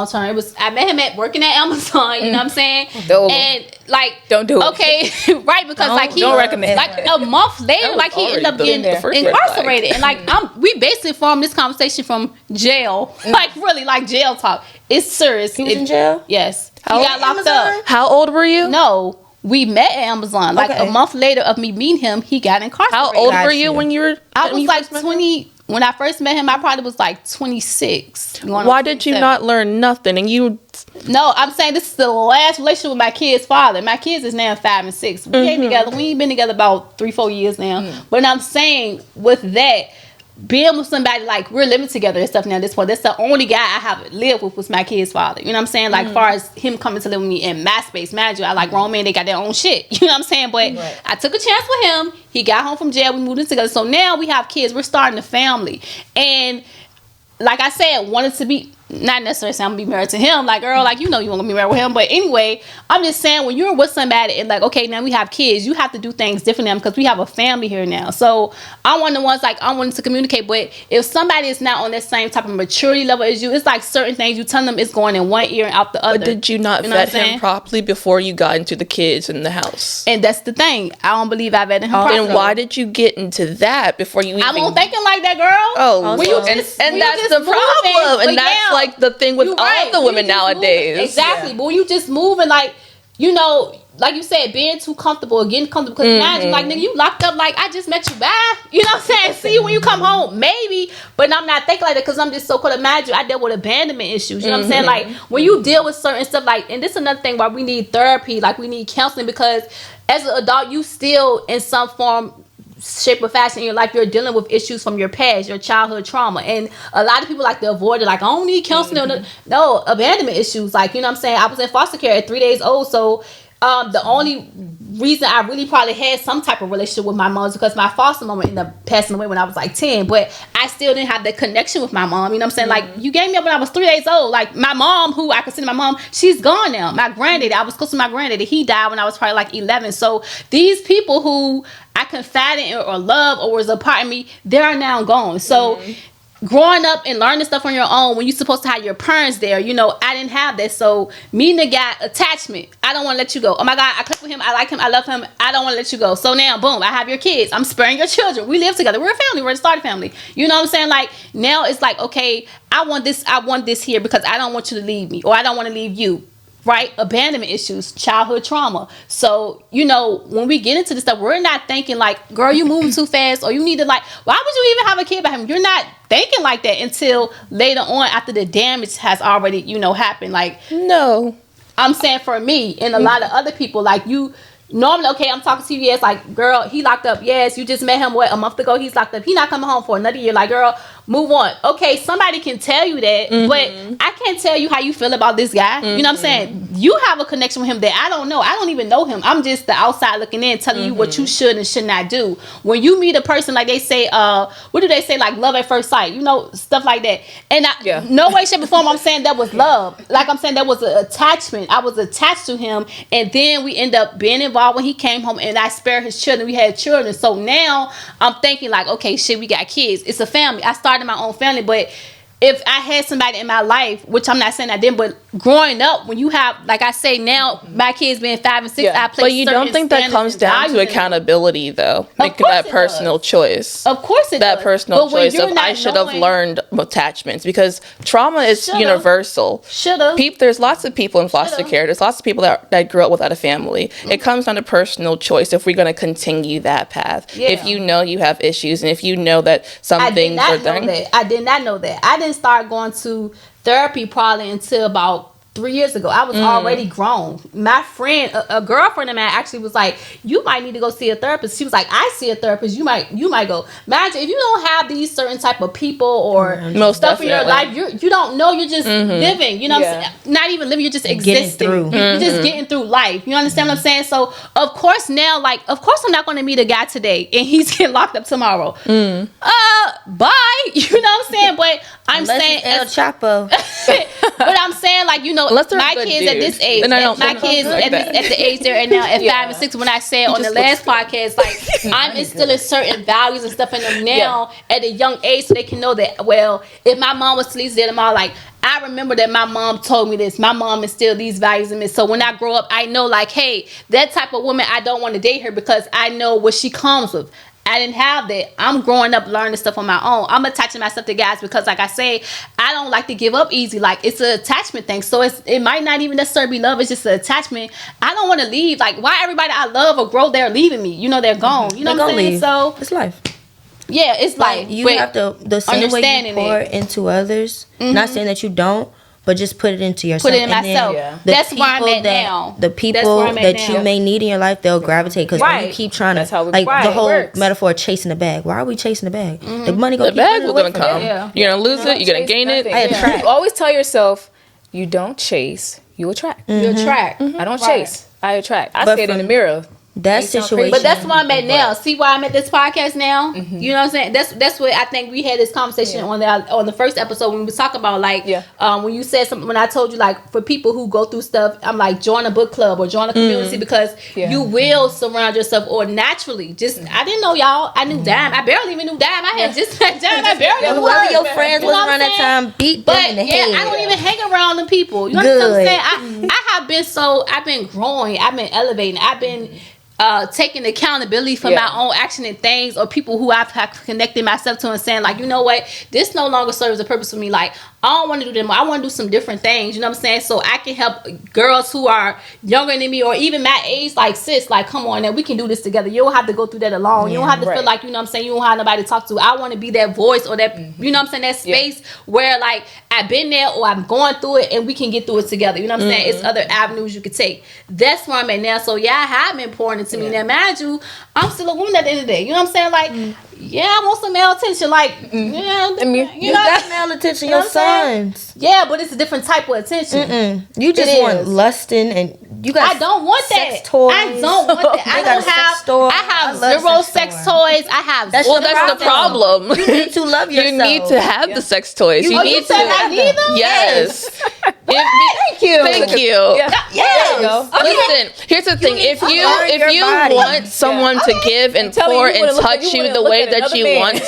term. I met him at working at Amazon, you know what I'm saying? And like, don't do it. Okay, right, because don't recommend. Like a month later, like he ended up getting incarcerated, and like we basically formed this conversation from jail, like really like jail talk. It's serious. He was in jail? Yes, he got locked up. How old were you? No. We met at Amazon. Like a month later of me meeting him, he got incarcerated. How old were you when you were? I was like 20. When I first met him, I probably was like 26. Why did you not learn nothing? And you? No, I'm saying this is the last relationship with my kid's father. My kids is now 5 and 6. We ain't together. We ain't been together about 3-4 years now. But I'm saying with that, being with somebody, like we're living together and stuff now at this point, that's the only guy I have lived with was my kid's father. You know what I'm saying? Like far as him coming to live with me in my space, mind you, I like grown men, they got their own shit. You know what I'm saying? But I took a chance with him. He got home from jail. We moved in together. So now we have kids. We're starting a family. And like I said, wanted to be, not necessarily saying I'm gonna be married to him, like girl, like you want to be married with him, but anyway, I'm just saying when you're with somebody and like, okay, now we have kids, you have to do things differently because we have a family here now. So I'm one of the ones, like I wanted to communicate, but if somebody is not on that same type of maturity level as you, it's like certain things you tell them it's going in one ear and out the other. But did you not vet him properly before you got into the kids in the house? And that's the thing, I don't believe I vetted him properly. Then why did you get into that before you even? I won't thinking like that, girl. Oh, and that's the problem, and that's like the thing with all the women nowadays. Exactly. But when you just moving, like, like you said, being too comfortable or getting comfortable, because imagine, like, nigga, you locked up, like, I just met you, bye. You know what I'm saying? See you when you come home, maybe, but I'm not thinking like that because I'm just so caught. Imagine I dealt with abandonment issues, you know what I'm saying? Like, when you deal with certain stuff, like, and this is another thing why we need therapy, like, we need counseling, because as an adult, you still, in some form, shape or fashion in your life, you're dealing with issues from your past, your childhood trauma, and a lot of people like to avoid it, like I don't need counseling. No, abandonment issues, like, you know what I'm saying, I was in foster care at 3 days old, so the only reason I really probably had some type of relationship with my mom is because my foster mom ended up passing away when I was like 10, but I still didn't have that connection with my mom, you know what I'm saying? Like, you gave me up when I was 3 days old. Like, my mom, who I consider my mom, she's gone now. My granddaddy, I was close to my granddaddy, he died when I was probably like 11. So these people who I confided in or love or was a part of me, they are now gone. So growing up and learning stuff on your own when you're supposed to have your parents there, I didn't have that. So meeting a guy, attachment, I don't want to let you go. Oh my God, I click with him, I like him, I love him, I don't want to let you go. So now, boom, I have your kids, I'm sparing your children, we live together, we're a family, we're a started family. You know what I'm saying? Like, now it's like, okay, I want this here because I don't want you to leave me, or I don't want to leave you. Right? Abandonment issues, childhood trauma. So, when we get into this stuff, we're not thinking like, girl, you moving too fast, or you need to, like, why would you even have a kid by him? You're not thinking like that until later on after the damage has already, happened. Like, no. I'm saying for me and a lot of other people, like, you normally, okay, I'm talking to you, yes, like, girl, he locked up, yes, you just met him, a month ago, he's locked up, he not coming home for another year, like, girl, move on. Okay, somebody can tell you that, but I can't tell you how you feel about this guy. You know what I'm saying? You have a connection with him that I don't know. I don't even know him. I'm just the outside looking in, telling you what you should and should not do. When you meet a person, like they say, what do they say, like love at first sight, stuff like that. And no way, shape, or form I'm saying that was love. Like, I'm saying that was an attachment. I was attached to him, and then we end up being involved when he came home, and I spared his children. We had children. So now I'm thinking like, okay, shit, we got kids. It's a family. I started my own family, but if I had somebody in my life, which I'm not saying I didn't, but growing up, when you have, like I say now, my kids being 5 and 6, I play. But you don't think that comes down to accountability, though? Making that personal choice. Of course it does. That personal choice of I should have learned attachments, because trauma is universal. There's lots of people in foster care. There's lots of people that grew up without a family. It comes down to personal choice if we're going to continue that path. If you know you have issues, and if you know that some things are done. I did not know that. I didn't didn't start going to therapy probably until about 3 years ago. I was already grown. My friend, a girlfriend of mine, actually was like, "You might need to go see a therapist." She was like, "I see a therapist. You might go." Imagine if you don't have these certain type of people or stuff in your life, you don't know. You're just living. You know what I'm saying? Not even living. You're just existing. You're just getting through life. You understand what I'm saying? So of course now, of course I'm not going to meet a guy today and he's getting locked up tomorrow. Bye. You know what I'm saying? But I'm saying El Chapo. but I'm saying, my kids at this age, my kids at the age they're at now, at 5 and 6, when I said on the last podcast, I'm instilling certain values and stuff in them now at a young age so they can know that, well, if my mom was to leave there tomorrow, I remember that my mom told me this. My mom instilled these values in me. So when I grow up, I know, hey, that type of woman, I don't want to date her because I know what she comes with. I didn't have that. I'm growing up learning stuff on my own. I'm attaching myself to guys because, like I say, I don't like to give up easy. It's an attachment thing. So it might not even necessarily be love. It's just an attachment. I don't want to leave. Why everybody I love or grow, they're leaving me. They're gone. You know what I'm saying? So it's life. Yeah, it's life. You have to, the same way you pour into others, not saying that you don't, but just put it into yourself. Put it in myself. That's where I'm at now. The people that you may need in your life, they'll gravitate. Because when you keep trying to, the whole metaphor, chasing the bag. Why are we chasing the bag? The money the bag will gonna come. You're gonna lose it. You're gonna gain it. You always tell yourself, you don't chase, you attract. You attract. I don't chase, I attract. I say it in the mirror. That situation, but that's where I'm at now. See why I'm at this podcast now. You know what I'm saying? That's what I think we had this conversation on the first episode when we was talking about when you said something, when I told you for people who go through stuff, I'm join a book club or join a community because you will surround yourself or naturally. I didn't know y'all. I knew Dime. I barely even knew Dime. I had just met Dime. I barely knew whoever your friends was around that time beat them in the head. I don't even hang around them people. You know what I'm saying? I've been growing. I've been elevating. I've been taking accountability for my own action and things, or people who I've connected myself to and saying you know what, this no longer serves a purpose for me. I don't want to do them. I want to do some different things. You know what I'm saying? So I can help girls who are younger than me or even my age, sis, come on, now we can do this together. You don't have to go through that alone. You don't have to feel you know what I'm saying, you don't have nobody to talk to. I want to be that voice or that, you know what I'm saying, that space where I've been there or I'm going through it and we can get through it together. You know what I'm saying? It's other avenues you could take. That's where I'm at now. So I have been pouring into me. Now, mind you, I'm still a woman at the end of the day. You know what I'm saying? I want some male attention. You got male attention, your sons. Yeah, but it's a different type of attention. You just want lusting and you got. I don't want that. Sex toys. I don't want that. I have zero sex toys. I have. That's the problem. You need to love yourself. You need to have the sex toys. You need to. I need them. Yes. Thank you. Thank you. Yes. Listen, here's the thing. If you want someone to give and pour and touch you the way that you want,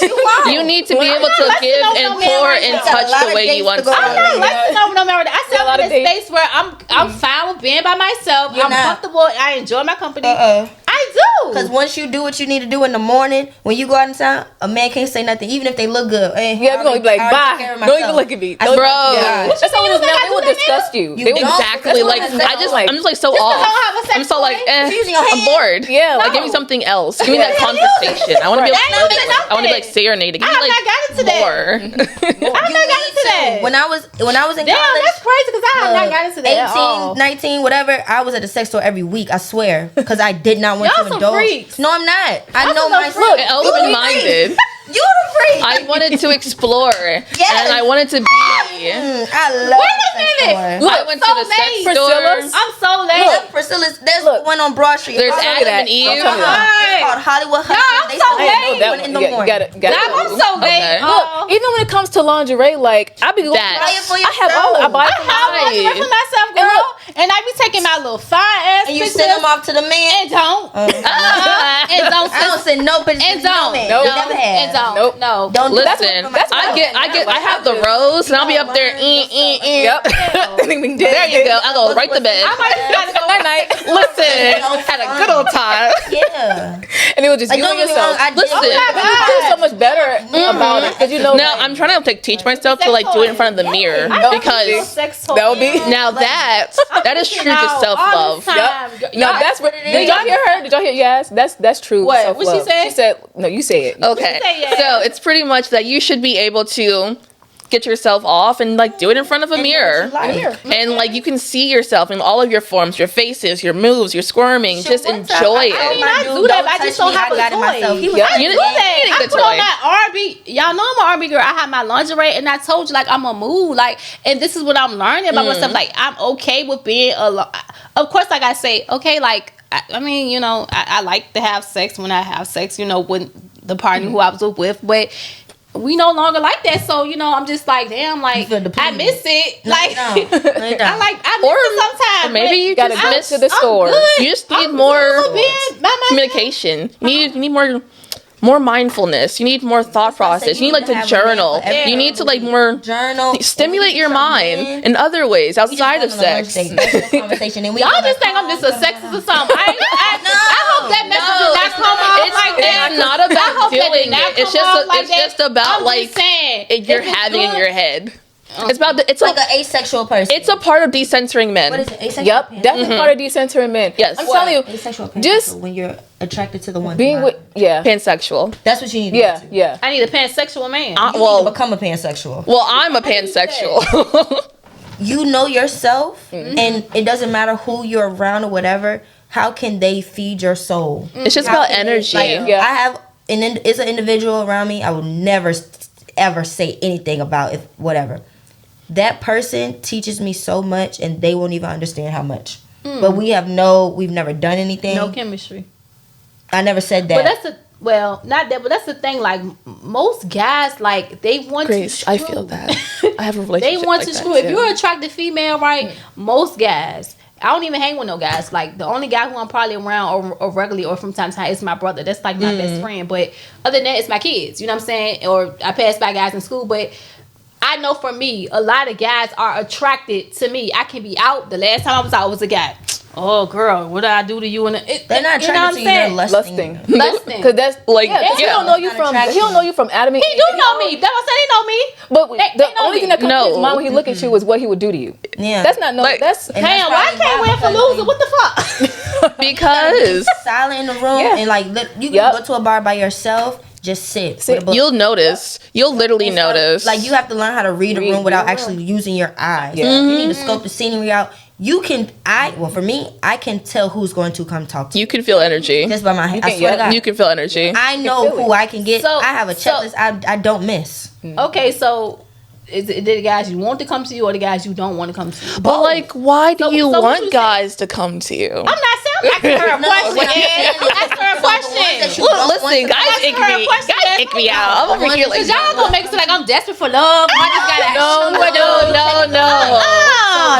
you need to be able to give and pour and touch the way you want to. I'm not listening over no man. I said I'm in a space where I'm fine with being by myself. I'm comfortable. I enjoy my company. I do. Because once you do what you need to do in the morning, when you go out in town, a man can't say nothing, even if they look good. We're gonna be bye. Don't even look at me, bro. That's how they will disgust you. Exactly. I'm just so off. I'm so I'm bored. Yeah. Give me something else. Give me that conversation. I want to be able to. I want to be serenaded. Give me more. I have not gotten into that. When I was in college, that's crazy because I have not gotten into that. 18, 19, whatever. I was at the sex store every week. I swear, because I did not want to indulge. Freaks. No, I'm not. I know myself. Open-minded. You the freak. I wanted to explore. Yes. And I wanted to be. I love. Wait a minute. I went to the sex store. I'm so late. Look, Priscilla's. There's one on Broad Street. There's Adam and Eve. It's called Hollywood Hustle. I'm so late. In the morning. I'm so late. Look, even when it comes to lingerie, I be going. I buy it for myself, girl, and I be taking my little fine ass and you send them off to the man and don't. And don't. I don't send no pictures. And don't. No, never have. Don't. No. Don't listen. I have the rose, and I'll be up there. Yep. There you go. I'll go right to bed. I might just gotta go that night. Listen, had a good old time. Yeah. And it was just you and yourself. Listen, you feel so much better about it because Now I'm trying to teach myself to do it in front of the mirror because that would be now that is true to self-love. Yep. No, that's what. Did y'all hear her? Did y'all hear? Yes, that's true. What? What she said? She said no. You say it. Okay. So it's pretty much that you should be able to get yourself off and like do it in front of a mirror. And like you can see yourself in all of your forms, your faces, your moves, your squirming. Just enjoy it. I do that, but I just don't have a toy. You do that. I put on that R&B. Y'all know I'm an R&B girl. I have my lingerie, and I told you, like, I'm a mood. Like, and this is what I'm learning about myself. Like, I'm okay with being alone. Of course, like I say, okay, like, I mean, you know, I like to have sex when I have sex, you know, with the partner who I was with, but we no longer like that. So, you know, I'm just like, damn, like, I miss it. Like, I miss it sometimes. Or maybe you gotta miss to the store. You just need more communication. You need more mindfulness. You need more thought process. You need like to journal. You need to like more stimulate your mind in other ways outside of sex. Y'all just think I'm just a sexist or something. I hope that message did not come off like that. It's not about doing it. It's just about like you're having in your head. It's about it's like an asexual person. It's a part of decentering men. What is it? Asexual? Yep, definitely part of decentering men. Yes, I'm telling you, asexual person. just when you're attracted to the one being with pansexual. That's what you need. Yeah. I need a pansexual man. You need to become a pansexual. Well, I'm a pansexual. You know yourself, and it doesn't matter who you're around or whatever. How can they feed your soul? It's just about energy. I have it's an individual around me. I would never ever say anything about if whatever. That person teaches me so much, and they won't even understand how much. But we've never done anything. No chemistry. I never said that. But not that, but that's the thing. Like, most guys, like, they want to screw. I feel that. I have a relationship. They want to screw. If you're an attractive female, right, most guys, I don't even hang with no guys. Like, the only guy who I'm probably around or regularly or from time to time is my brother. That's like my best friend. But other than that, it's my kids. You know what I'm saying? Or I pass by guys in school. But I know for me, a lot of guys are attracted to me. I can be out. The last time I was out was a guy. Oh, girl, what did I do to you? They're not attracted to you. They're lusting. Because that's like he don't know you from Adam. He do know me. That was saying he know me. But the only thing that comes to his mind when he look at you is what he would do to you. Yeah, that's not that's. Damn, why I can't win for losing? What the fuck? Because silent in the room and like you can go to a bar by yourself. Just sit. You'll notice. You'll literally notice. Like, you have to learn how to read a room without actually using your eyes. Yeah. You need to scope the scenery out. For me, I can tell who's going to come talk to you. You can feel energy. Just by my hand. I swear to God. You can feel energy. I know who I can get. So, I have a checklist I don't miss. Okay, so is it the guys you want to come to you or the guys you don't want to come to you? But like, why do you want guys to come to you? I'm not saying I'm asking her a question. Ask her a question. Listen, guys ick me out. I'm over here like, y'all gonna make it like I'm desperate for love. I just gotta no.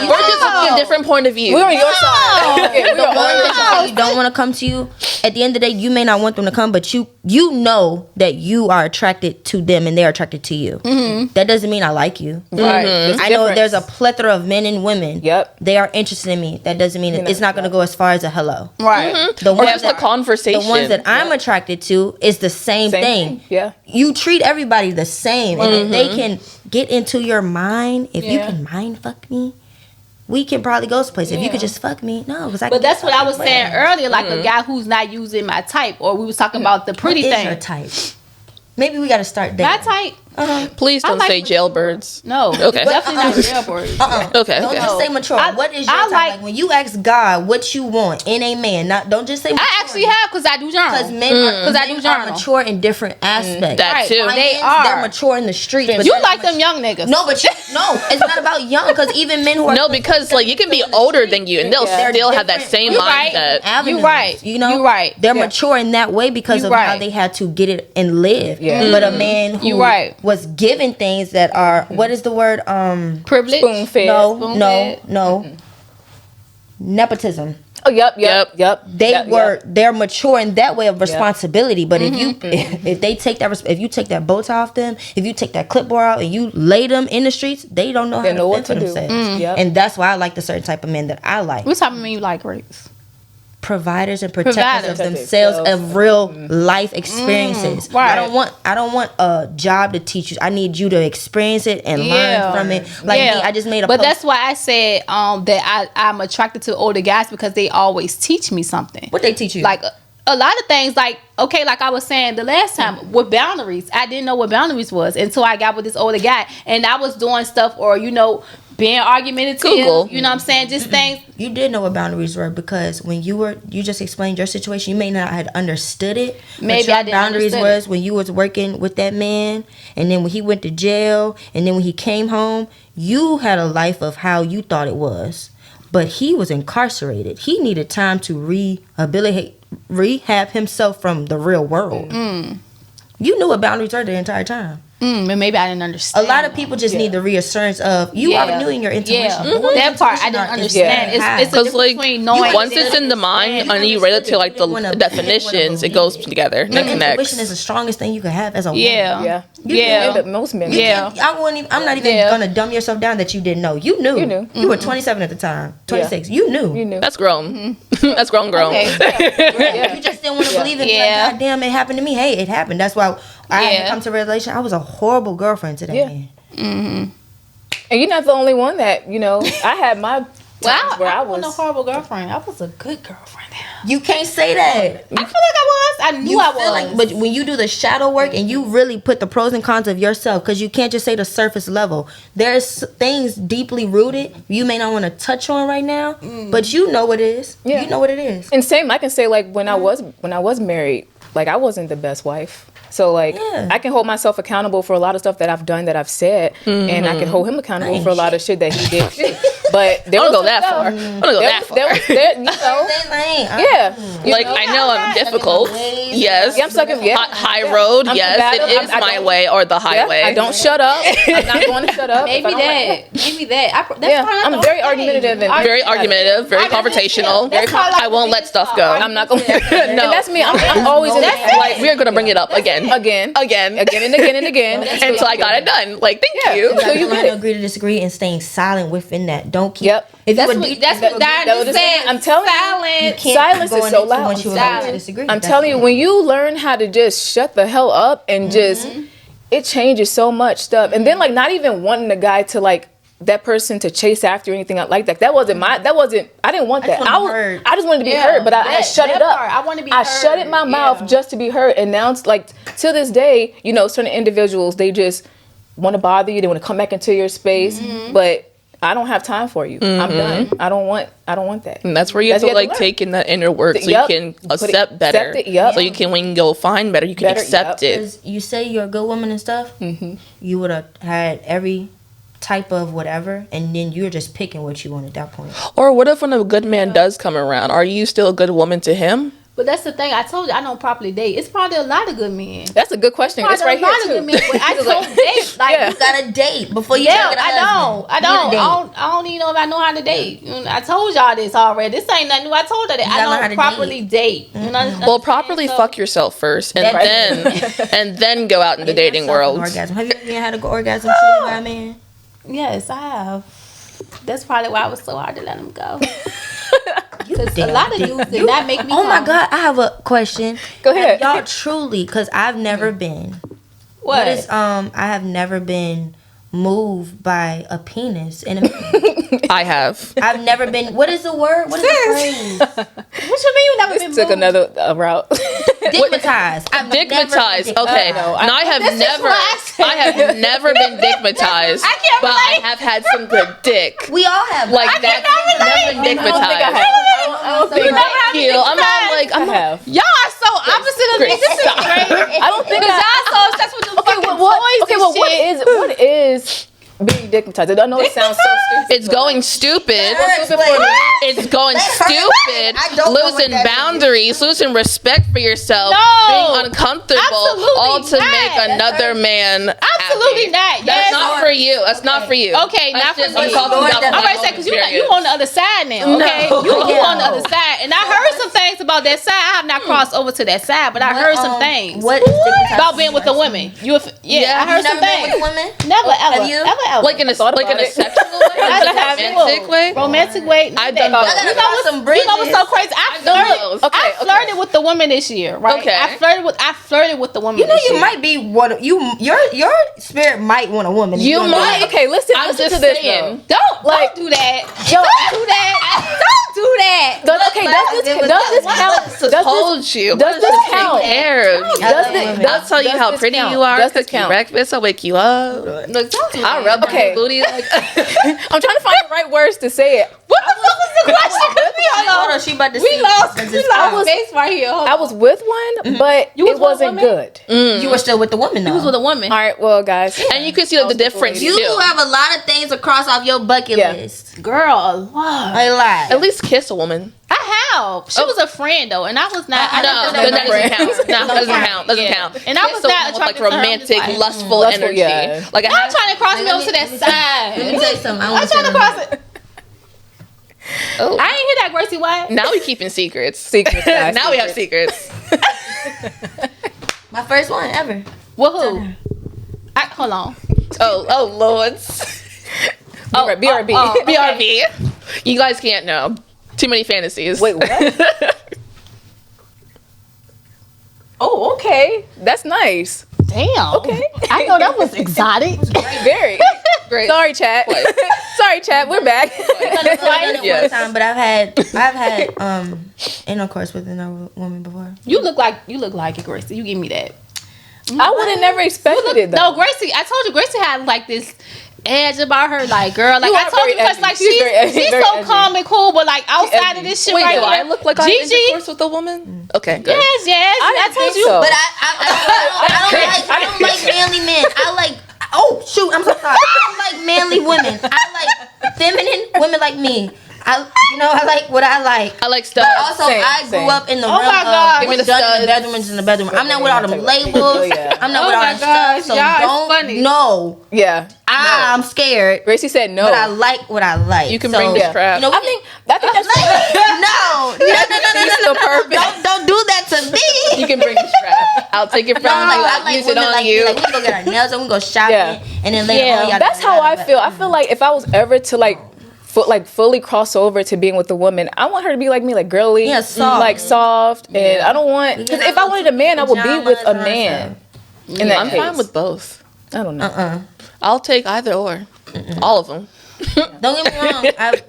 We're just looking at a different point of view. We're on your side. You don't want to come to you. At the end of the day, you may not want them to come, but you know that you are attracted to them and they're attracted to you. That doesn't mean I like you. Right. I know there's a plethora of men and women. Yep. They are interested in me. That doesn't mean it's not going to go as far as a hello. Right. Or just a conversation. The ones that I'm attracted to is the same thing. Yeah. You treat everybody the same. And if they can get into your mind, if you can mind fuck me, we can probably go someplace. If you could just fuck me, no. But that's what I was saying earlier, like a guy who's not using my type, or we was talking about the pretty thing. Your type? Maybe we got to start there. My type? Please don't say jailbirds. No. Okay. Definitely not jailbirds. Okay. Don't just say mature. What is your type? Like when you ask God what you want in a man, don't just say mature. I actually have because I do journal. Because men are mature in different aspects. That too. They're mature in the streets. But you like them young niggas. No, it's not about young, because even men who are... No, because like you can be older than you and they'll still have that same mindset. You're right. You know? You're right. They're mature in that way because of how they had to get it and live. Yeah. But a man who was given things that are, what is the word? Privilege? Spoon-fed. No. Nepotism. Oh, yep. They're mature in that way of responsibility. But if they take that, if you take that bow tie off them, if you take that clipboard out and you lay them in the streets, they don't know how to fend for themselves. And that's why I like the certain type of men that I like. What type of men you like, Grace? Providers and protectors of themselves, of real life experiences. Right. I don't want a job to teach you. I need you to experience it and learn from it. Like me, I just made a post. That's why I said that I'm attracted to older guys, because they always teach me something. What they teach you? Like a lot of things, like, okay, like I was saying the last time, with boundaries. I didn't know what boundaries was until I got with this older guy. And I was doing stuff, or, you know, being argumentative. Google. You know what I'm saying? Just things. You did know what boundaries were, because when you just explained your situation, you may not have understood it. Maybe your I didn't boundaries understand was when you was working with that man, and then when he went to jail, and then when he came home, you had a life of how you thought it was. But he was incarcerated. He needed time to rehab himself from the real world. You knew what boundaries were the entire time. But maybe I didn't understand. A lot of people just need the reassurance of you already knew in your intuition. That part I didn't understand. It's a difference between knowing. Once it's in the mind and you read it to like the definitions, it goes together. That connects. Intuition is the strongest thing you can have as a woman. But most men. I'm not even gonna dumb yourself down that you didn't know. You knew. You were 27 at the time. 26. You knew. That's grown. That's grown. Okay. You just didn't want to believe it. Like, God damn, it happened to me. Hey, it happened. That's why I had to come to a realization. I was a horrible girlfriend to that man. And you're not the only one that, you know, I had my times where I wasn't a horrible girlfriend. I was a good girlfriend. You can't say that. I feel like I was. I knew I was. But when you do the shadow work and you really put the pros and cons of yourself, because you can't just say the surface level. There's things deeply rooted you may not want to touch on right now, but you know what it is. You know what it is. And same, I can say, like, when I was married, like, I wasn't the best wife. So, like, I can hold myself accountable for a lot of stuff that I've done, that I've said, and I can hold him accountable for a lot of shit that he did. But there I don't was go that far. I don't go that far. Like, I know I'm difficult. Yes. I'm stuck in high road. Yes, it is my way or the highway. I don't shut up. I'm not going to shut up. Maybe that. I'm very argumentative and very argumentative, very conversational. I won't let stuff go. I'm not going to. No. And that's me. I'm always in that. Like, we're going to bring it up again. Again and again. Until I got it done. Like, thank you. So you learn to agree to disagree and staying silent within that. Don't keep. If that's what Diana said. I'm telling you, silence is so loud. I'm telling you, when you learn how to just shut the hell up and just, it changes so much stuff. And then, like, not even wanting the guy to, like, that person to chase after or anything like that. I didn't want that. I just wanted to be heard, but I shut it up. I want to be I heard. shut it my mouth just to be heard. And now it's like, to this day, you know, certain individuals, they just want to bother you. They want to come back into your space. But I don't have time for you. I'm done. I don't want that. And that's where you have to, like, take in that inner work so you can accept better. So you can, when you go find better, you can accept it. You say you're a good woman and stuff. You would have had every type of whatever, and then you're just picking what you want at that point. Or what if when a good man does come around, are you still a good woman to him? But that's the thing. I told you I don't properly date. It's probably a lot of good men. That's a good question. It's right here too. Good men, but I don't date. Like, you gotta date before you. I don't even know if I know how to date. I told y'all this already. This ain't nothing new. I told her that I don't properly date. Well, properly fuck yourself first, and then go out in the dating world. Orgasm. Have you ever had an orgasm by a man? Yes, I have. That's probably why it was so hard to let him go. Because a lot of dudes did not make me Oh my God, I have a question. Go ahead. Y'all truly, because I've never been. What is I have never been moved by a penis in a man. I have. I've never been. What is the word? What is the phrase? What you mean you never been moved? Took another route. Digmatized. Digmatized. Okay. No, I have never been digmatized. I can't but relate. I have had some good dick. We all have. Like that. Never been digmatized. I don't think Thank you. I'm all like, I have. Y'all are so opposite of me. This is great. I don't think y'all so obsessed with the fucking boys. Okay, well, what is being digmatized? I know it sounds so stupid. It's going stupid. Explain. It's going stupid. I don't know Losing what that boundaries, losing respect for yourself, being uncomfortable, absolutely all to not. make another man Absolutely happy. not. That's Yes. not for you. That's not for you. Okay, not for just me. I'm talking about All right, my because own you on the other side now. Okay, you on the other side, and I heard some things about that side. I have not crossed over to that side, but I heard some things. What is digmatized about being with a woman? I heard some things. Been with a woman? Never ever. Have you? Ever. Like in a sexual way, romantic way. Romantic way. I've done both. I gotta cross some You bridges. know what's so crazy? I flirted with the woman this year, right? Okay. I flirted with the woman. You know, this you year. might be your Spirit might want a woman. You might. Okay, listen. I'm Listen just to this saying. though. Don't do that. Don't do that. Don't do that. Does this count? Told you. Does this count? I'll tell you how pretty you are. Does this Cook you count? breakfast. I'll wake you up. Look, don't do that. I'll rub Okay. my booty. Like, I'm trying to find the right words to say it. What the fuck was the question? Hold on, she about to We see. lost was- space right here. Hold I on. was with one, but You was it with a wasn't woman? good. You were still with the woman though. He was with a woman. All right, well, guys. and you can see like the difference. You too. have a lot of things to cross off your bucket Yeah. list. Girl, a lot. A lot. At least kiss a woman. I have. She was a friend though, and I was not. I No, didn't that know doesn't count. No, that doesn't count. Doesn't Yeah. count. And I was Kiss a not woman with, like attracted to her. I'm just romantic, like, lustful Lustful, energy. yeah. Like I'm trying to cross me over to that side. Let me tell you something. I I'm want trying to cross it. Oh. I ain't hear that, Gracie. What? Now we keeping secrets. Secrets, guys, Now we have secrets. My first one ever. Well, who? Hold on. Oh lords. BRB. BRB. You guys can't know. Too many fantasies. Wait, what? Oh, okay. That's nice. Damn. Okay. I know that was exotic. Very. Great. Sorry, chat. What? Sorry, chat. We're back. I've done it Yes. one time, but I've had intercourse with another woman before. You look like it, Gracie. You give me that. I would have never expected it, though. No, Gracie. I told you, Gracie had like this edge about her, like girl. Like You I are told very you, because edgy. like She's very edgy, she's very so edgy. calm and cool, but like outside of edgy. this shit Wait, right do here, I look like I'm Gigi. intercourse with a woman? Okay, good. Yes. I didn't told think you. so. But I don't like manly men. I like. Oh shoot! I'm so sorry. I don't like manly women. I like feminine women like me. I like what I like. I like stuff. But also, Same, I grew same. up in the Oh realm my God. of Give me what's the done in the studs. bedroom is in the bedroom. I'm not with all them labels. Oh, yeah. I'm not Oh with all my that gosh, stuff. So y'all is don't. funny. No, Yeah. I'm scared. Gracie said no. But I like what I like. You can So, bring this yeah. crap. You know, I think that's no. the purpose. Don't do that to me. You can bring this crap. I'll take it from No, you. I like Use it women on like you. like we go get our nails and we go shopping Yeah. and then later on y'all That's how I feel. I feel like if I was ever to fully cross over to being with a woman, I want her to be like me, like girly, Yeah, soft. like soft, and I don't want, because if I wanted a man, I would be with a man. In that I'm case. fine with both. I don't know. I'll take either or. All of them. Don't get me wrong.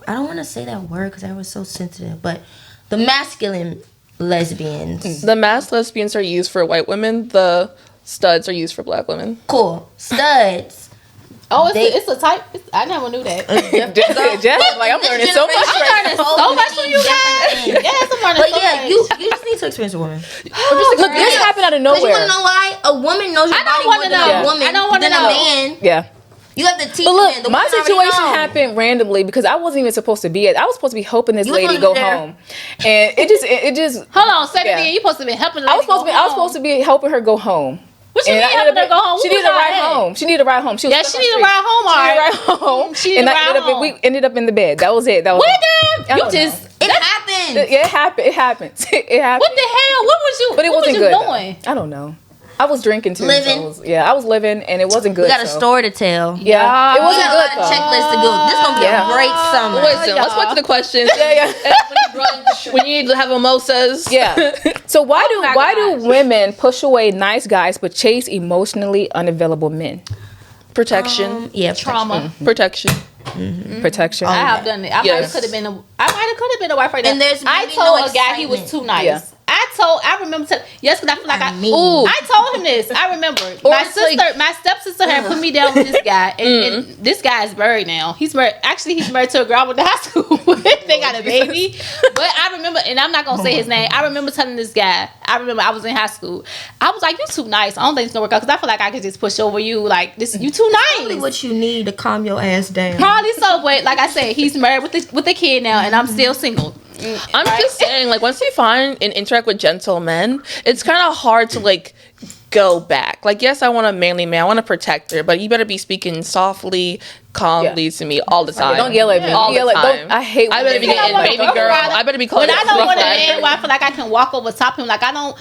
I don't want to say that word because I was so sensitive, but the masculine lesbians, The masked lesbians are used for white women. The studs are used for black women. cool studs. Oh, it's a type. I never knew that. Just like I'm learning so much. I'm learning so much from you guys. Yes, I'm learning But so yeah, much. you just need to experience a woman. Look, this happened out of Because you nowhere. want to know why? A woman knows your I don't body wanna more than know. a woman. I don't wanna than know. a man. Yeah. You have to teach But men. look, The my women already situation know. happened randomly because I wasn't even supposed to be it. I was supposed to be helping this You was lady supposed to go be there. home, and it just. Hold on, say it Yeah. again. You supposed to be helping. I was supposed to be helping her go home. What you And mean I helping ended her up- go home? She Who needed a was ride that? home. She needed a ride home. She was Yeah, stuck she on needed a the ride home. street. All She needed a right. ride home. She needed And a I ride ended up, home. we ended up in the bed. That was it. That was What all. the? I You don't just. It happens. Yeah, it happened. It happened. It happened. What the hell? What was you? But it what wasn't was you good. doing? Though. I don't know. I was drinking too. Living. So I was living, and it wasn't good. We got a so. story to tell. Yeah, it We wasn't got a good lot of though. checklists to go. This gonna be Yeah. a great summer. Listen, let's go to the questions. Yeah. When you need to have mimosas. Yeah. So why my do women push away nice guys but chase emotionally unavailable men? Protection. Yeah, Trauma. Protection. Protection. I have done it. I might have Yes. could have been a wife right now. And there's I maybe told no a guy he was excitement. too nice. Yeah. I remember yes, because I feel like I mean. I told him this. I remember my it's like- sister, my stepsister had put me down with this guy, and this guy is married now. He's married. Actually, he's married to a girl I went to high school with. They got a baby. But I remember, and I'm not gonna say his name. I remember telling this guy. I remember I was in high school. I was like, "You too nice. I don't think it's gonna work out because I feel like I could just push over you. Like this, you too Probably nice." what you need to calm your ass down. Probably so, but like I said, he's married with a kid now, and I'm still single. I'm just saying, like, once you find and interact with gentle men, it's kind of hard to, like, go back. Like, yes, I want a manly man. I want to protect her, but you better be speaking softly, calmly to me all the time. Don't yell at me. All Don't yell the at. time. Don't, I hate. I when better be men- getting baby girl. I better be calling But I don't rough want a rider. man where I feel like I can walk over top him. Like I don't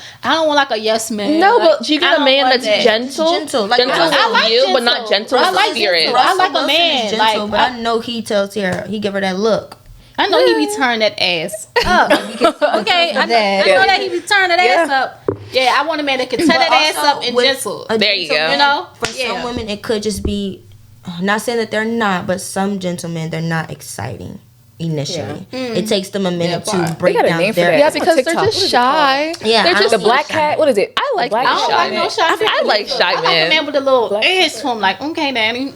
want like a yes man. No, Like, but you I get a don't man want that's that. gentle. Gentle, like gentle I with like you, gentle. but not gentle I with like spirit. gentle. I like a Wilson man, is gentle, like, but I know he tells her he give her that look. I know he be turning that ass up. Okay, I know that he be turning that ass up. Yeah, I want a man that can turn that ass up and gentle. There you go. You know, for some women, it could just be. Not saying that they're not, but some gentlemen, they're not exciting initially. It takes them a minute to break down their. Yeah, because they're just shy. Yeah, they're just the black cat. What is it? I like I don't like no shy. I like shy I like a man with a little edge to him. Like, okay, daddy.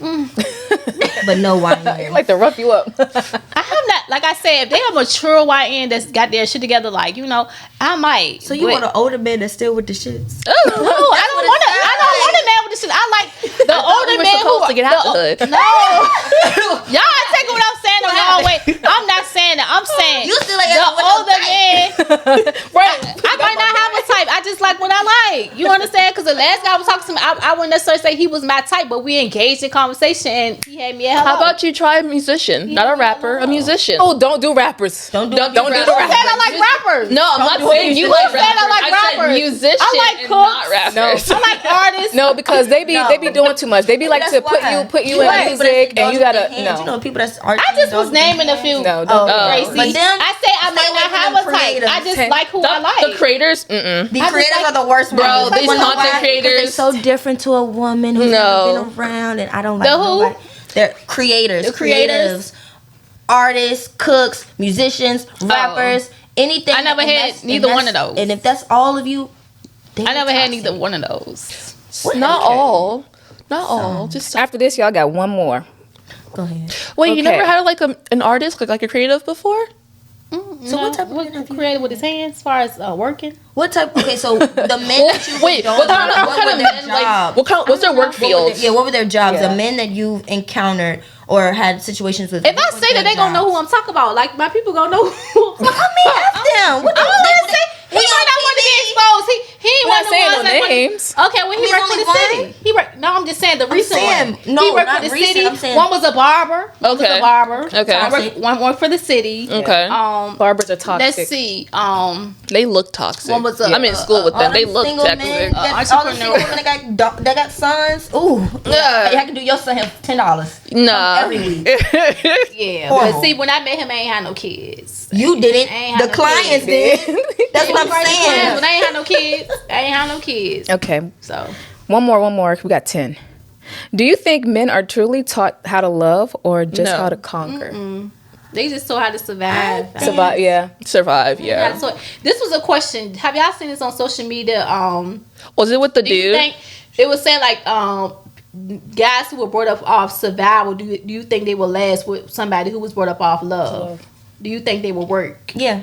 But no YN. Like to rough you up. I have not, like I said, if they a mature YN that's got their shit together, like, you know, I might. So you want an older man that's still with the shits? No, I don't want a man with the shit. I like the older man who to get out the hood. No, y'all take what I'm saying the wrong way. I'm not saying that. I'm saying You still like the older man. Right? I might not have a type. I just like what I like. You understand? Because the last guy I was talking to me, I wouldn't necessarily say he was my type, but we engaged in conversation and he had me a hello. How about you try a musician, not a rapper, a musician? Oh, don't do rappers. Don't do the rappers. Who said I like rappers? No, I'm not saying you like Who said I like rappers. I rappers? said musician I like and cooks. not rappers. I like artists. No, because they be doing too much. They be like That's to why. put you in music, and you gotta You know, people that's artists. I just was naming a few. No, don't. Gracie. But them, I say I might not have a type. I just like who I like. The creators, the creators are the worst ones. Bro, these content They're creators. so different to a woman who's never been around, and I don't like The who? nobody. They're creators, The creators? creatives, artists, cooks, musicians, rappers, anything. I never had neither one of those. And if that's all of you, I never had neither one of those. Not all. Not all. Just After this, y'all got one more. Go ahead. wait. You Okay. never had like an artist, like a creative before? So what type of what created with his hands as far as working? What type? Okay, so the men that you Wait, what kind of men? Like, what's their work field? What were their jobs? Yeah. The men that you've encountered or had situations with. If I say that, they gonna know who I'm talking about. Like my people gonna know. Who I'm I mean, F them. What I don't want to say. He might not want to get exposed. He ain't We're one not of the saying ones no that names. Okay, when he He's worked for only the one? city, he worked. No, I'm just saying the recent saying, one. no, he worked not for the recent, city. I'm saying- One was a barber. One was Okay. a barber. Okay. One worked for the city. Okay. Barbers are toxic. Let's see. They look toxic. One was a- I'm in school with them. They look single men, toxic. all the single women that got sons. Ooh, Yeah. I can do your son $10 Nah. every week. Yeah, Horrible. but see, when I met him, I ain't had no kids. You didn't. ain't had The no clients kids. did. That's what I'm But saying. I ain't had no kids. I ain't had no kids. Okay, So one more. We got 10. Do you think men are truly taught how to love or just No. how to conquer? they just taught how to survive. Survive, yeah. Survive, Yeah, yeah. so this was a question. Have y'all seen this on social media? Was it with the Do you dude? think it was saying like guys who were brought up off survival? Do you think they will last with somebody who was brought up off love? Do you think they will work? Yeah.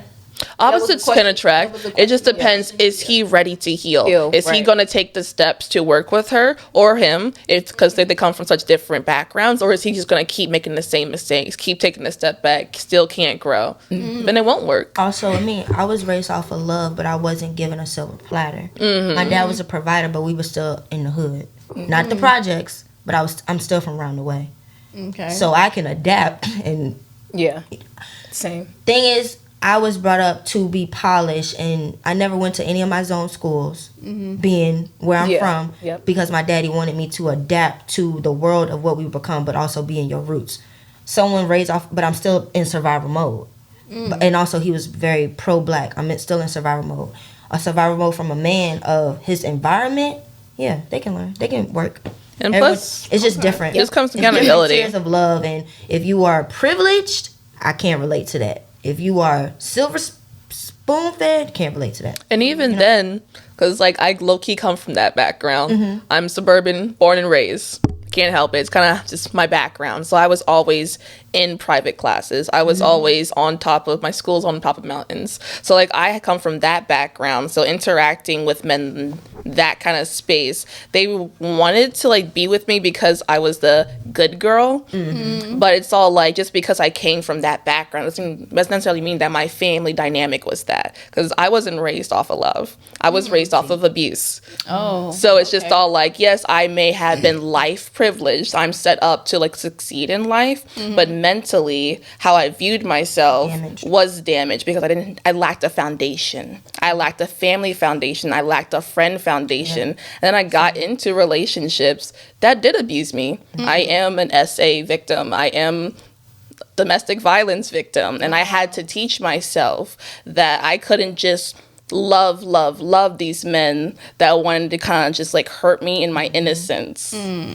Opposites question. can attract. That was a It just question, depends. Is he ready to heal? Is he right. going to take the steps to work with her or him? It's because they come from such different backgrounds, or is he just going to keep making the same mistakes, keep taking a step back, still can't grow? Then it won't work. Also, I was raised off of love, but I wasn't given a silver platter. My dad was a provider, but we were still in the hood, not the projects, but I'm still from around the way, Okay. so I can adapt. And Yeah. Same. thing is, I was brought up to be polished, and I never went to any of my zone schools, being where I'm from, because my daddy wanted me to adapt to the world of what we become, but also be in your roots. Someone raised off, but I'm still in survival mode. And also, he was very pro-black. I'm still in survival mode. A survival mode from a man of his environment, yeah, they can learn. They can work. And Everyone- plus, it's just different. it just comes to It's different accountability. tiers of love, and if you are privileged, I can't relate to that. If you are silver spoon fed, can't relate to that. And even then, because like I low key come from that background. I'm suburban, born and raised. Can't help it. It's kind of just my background. So I was always in private classes. I was always on top of my schools, on top of mountains. So like I come from that background. So interacting with men in that kind of space, they wanted to like be with me because I was the good girl. But it's all like just because I came from that background doesn't necessarily mean that my family dynamic was that. Because I wasn't raised off of love. I was raised off of abuse. Oh. So it's just all like, yes, I may have been life privileged. I'm set up to like succeed in life, but mentally, how I viewed myself was damaged because I lacked a foundation. I lacked a family foundation. I lacked a friend foundation. And then I got into relationships that did abuse me. I am an SA victim. I am domestic violence victim, and I had to teach myself that I couldn't just love these men that wanted to kind of just like hurt me in my innocence,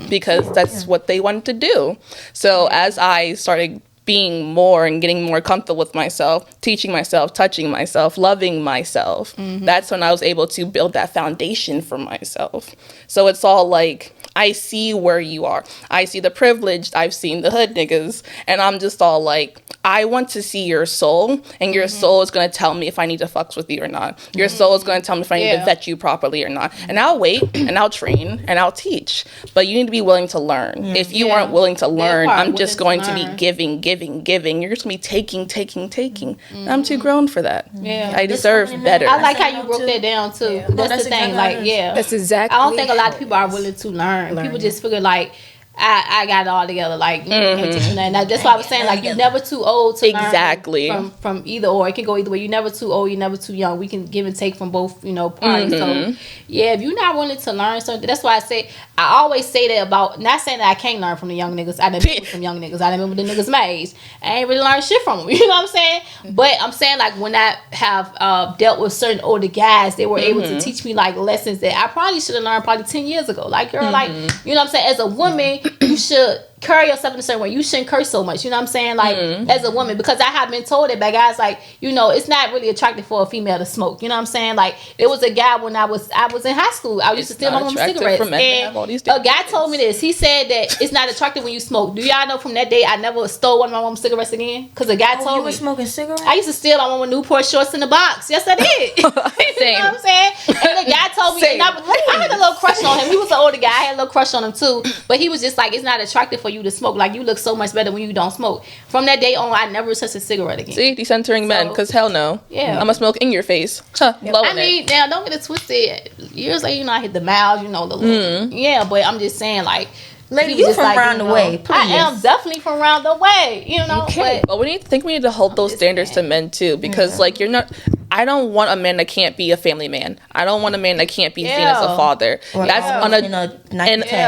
because that's what they wanted to do. So as I started being more and getting more comfortable with myself, teaching myself, touching myself, loving myself, that's when I was able to build that foundation for myself. So it's all like, I see where you are. I see the privileged. I've seen the hood niggas. And I'm just all like, I want to see your soul. And your soul is going to tell me if I need to fucks with you or not. Your soul is going to tell me if I need to vet you properly or not. And I'll wait and I'll train and I'll teach. But you need to be willing to learn. If you aren't willing to learn, I'm just going to be giving. You're just going to be taking. I'm too grown for that. I deserve better. I like how you broke that down too. That's the thing. Like, That's exactly. I don't think a lot of people are willing to learn. People just figure like, I got it all together. Like, you can't teach me nothing. That's why I was saying, like, you're never too old to learn from either or. It can go either way. You're never too old. You're never too young. We can give and take from both, parties. So, yeah, if you're not willing to learn something, that's why I always say that about, not saying that I can't learn from the young niggas. I done been with some young niggas. I done been with the niggas my age. I ain't really learned shit from them. You know what I'm saying? But I'm saying, like, when I have dealt with certain older guys, they were able to teach me, like, lessons that I probably should have learned probably 10 years ago. Like, girl, like, you know what I'm saying? As a woman, you should carry yourself in a certain way. You shouldn't curse so much. You know what I'm saying? Like, as a woman, because I have been told that by guys, like, it's not really attractive for a female to smoke. You know what I'm saying? Like, there was a guy when I was in high school. I used to steal my mom's cigarettes. And a guy told me this. He said that it's not attractive when you smoke. Do y'all know from that day I never stole one of my mom's cigarettes again? Because a guy told me. You were smoking cigarettes? I used to steal my mama Newport shorts in the box. Yes, I did. You know what I'm saying? And the guy told me, and I had a little crush on him. He was an older guy. I had a little crush on him too. But he was just like, it's not attractive for you to smoke. Like, you look so much better when you don't smoke. From that day on, I never touched a cigarette again. See, decentering men, because hell no. Yeah. I'm going to smoke in your face. I mean, now, don't get it twisted. Years later, I hit the mouth, the little. Yeah, but I'm just saying, like, lady, you from around the way, please. I am definitely from around the way, Okay. But we need to hold those standards to men too, because like I don't want a man that can't be a family man. I don't want a man that can't be seen as a father. That's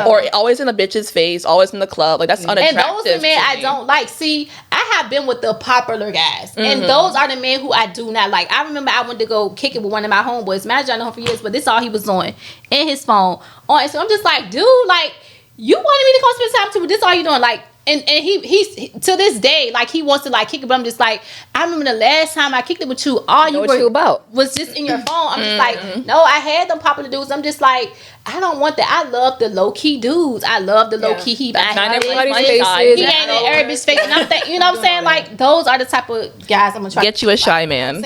or always in a bitch's face, always in the club. Like, that's unattractive. And those are the men I don't like. See, I have been with the popular guys, and those are the men who I do not like. I remember I went to go kick it with one of my homeboys. Imagine, I know him for years, but this is all he was doing in his phone. So I'm just like, dude, like, you wanted me to come spend time too, but this is all you doing, like. And he's to this day, like, he wants to like kick it, but I'm just like, I remember the last time I kicked it with you, all you were about was just in your phone. I'm just like, no, I had them popular dudes. I'm just like, I don't want that. I love the low key dudes. I love the low key. He not everybody's faces. He ain't in everybody's face. And I'm you know what I'm saying? Like, those are the type of guys I'm gonna try. Get you a shy man.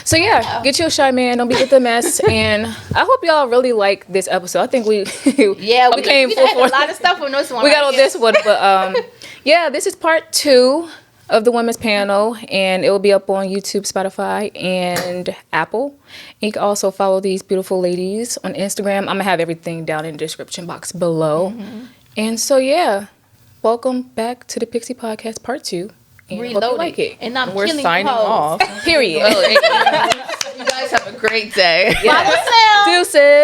So get you a shy man. Don't be with the mess. And I hope y'all really like this episode. I think we came we had a lot of stuff on this one. We got on this one, but this is part 2 of the women's panel, and it will be up on YouTube, Spotify, and Apple. You can also follow these beautiful ladies on Instagram. I'm gonna have everything down in the description box below. And so welcome back to the Pixie Podcast part 2. And Reloaded. Hope you like it. And we're signing off. Period. You guys have a great day. Bye. Deuces.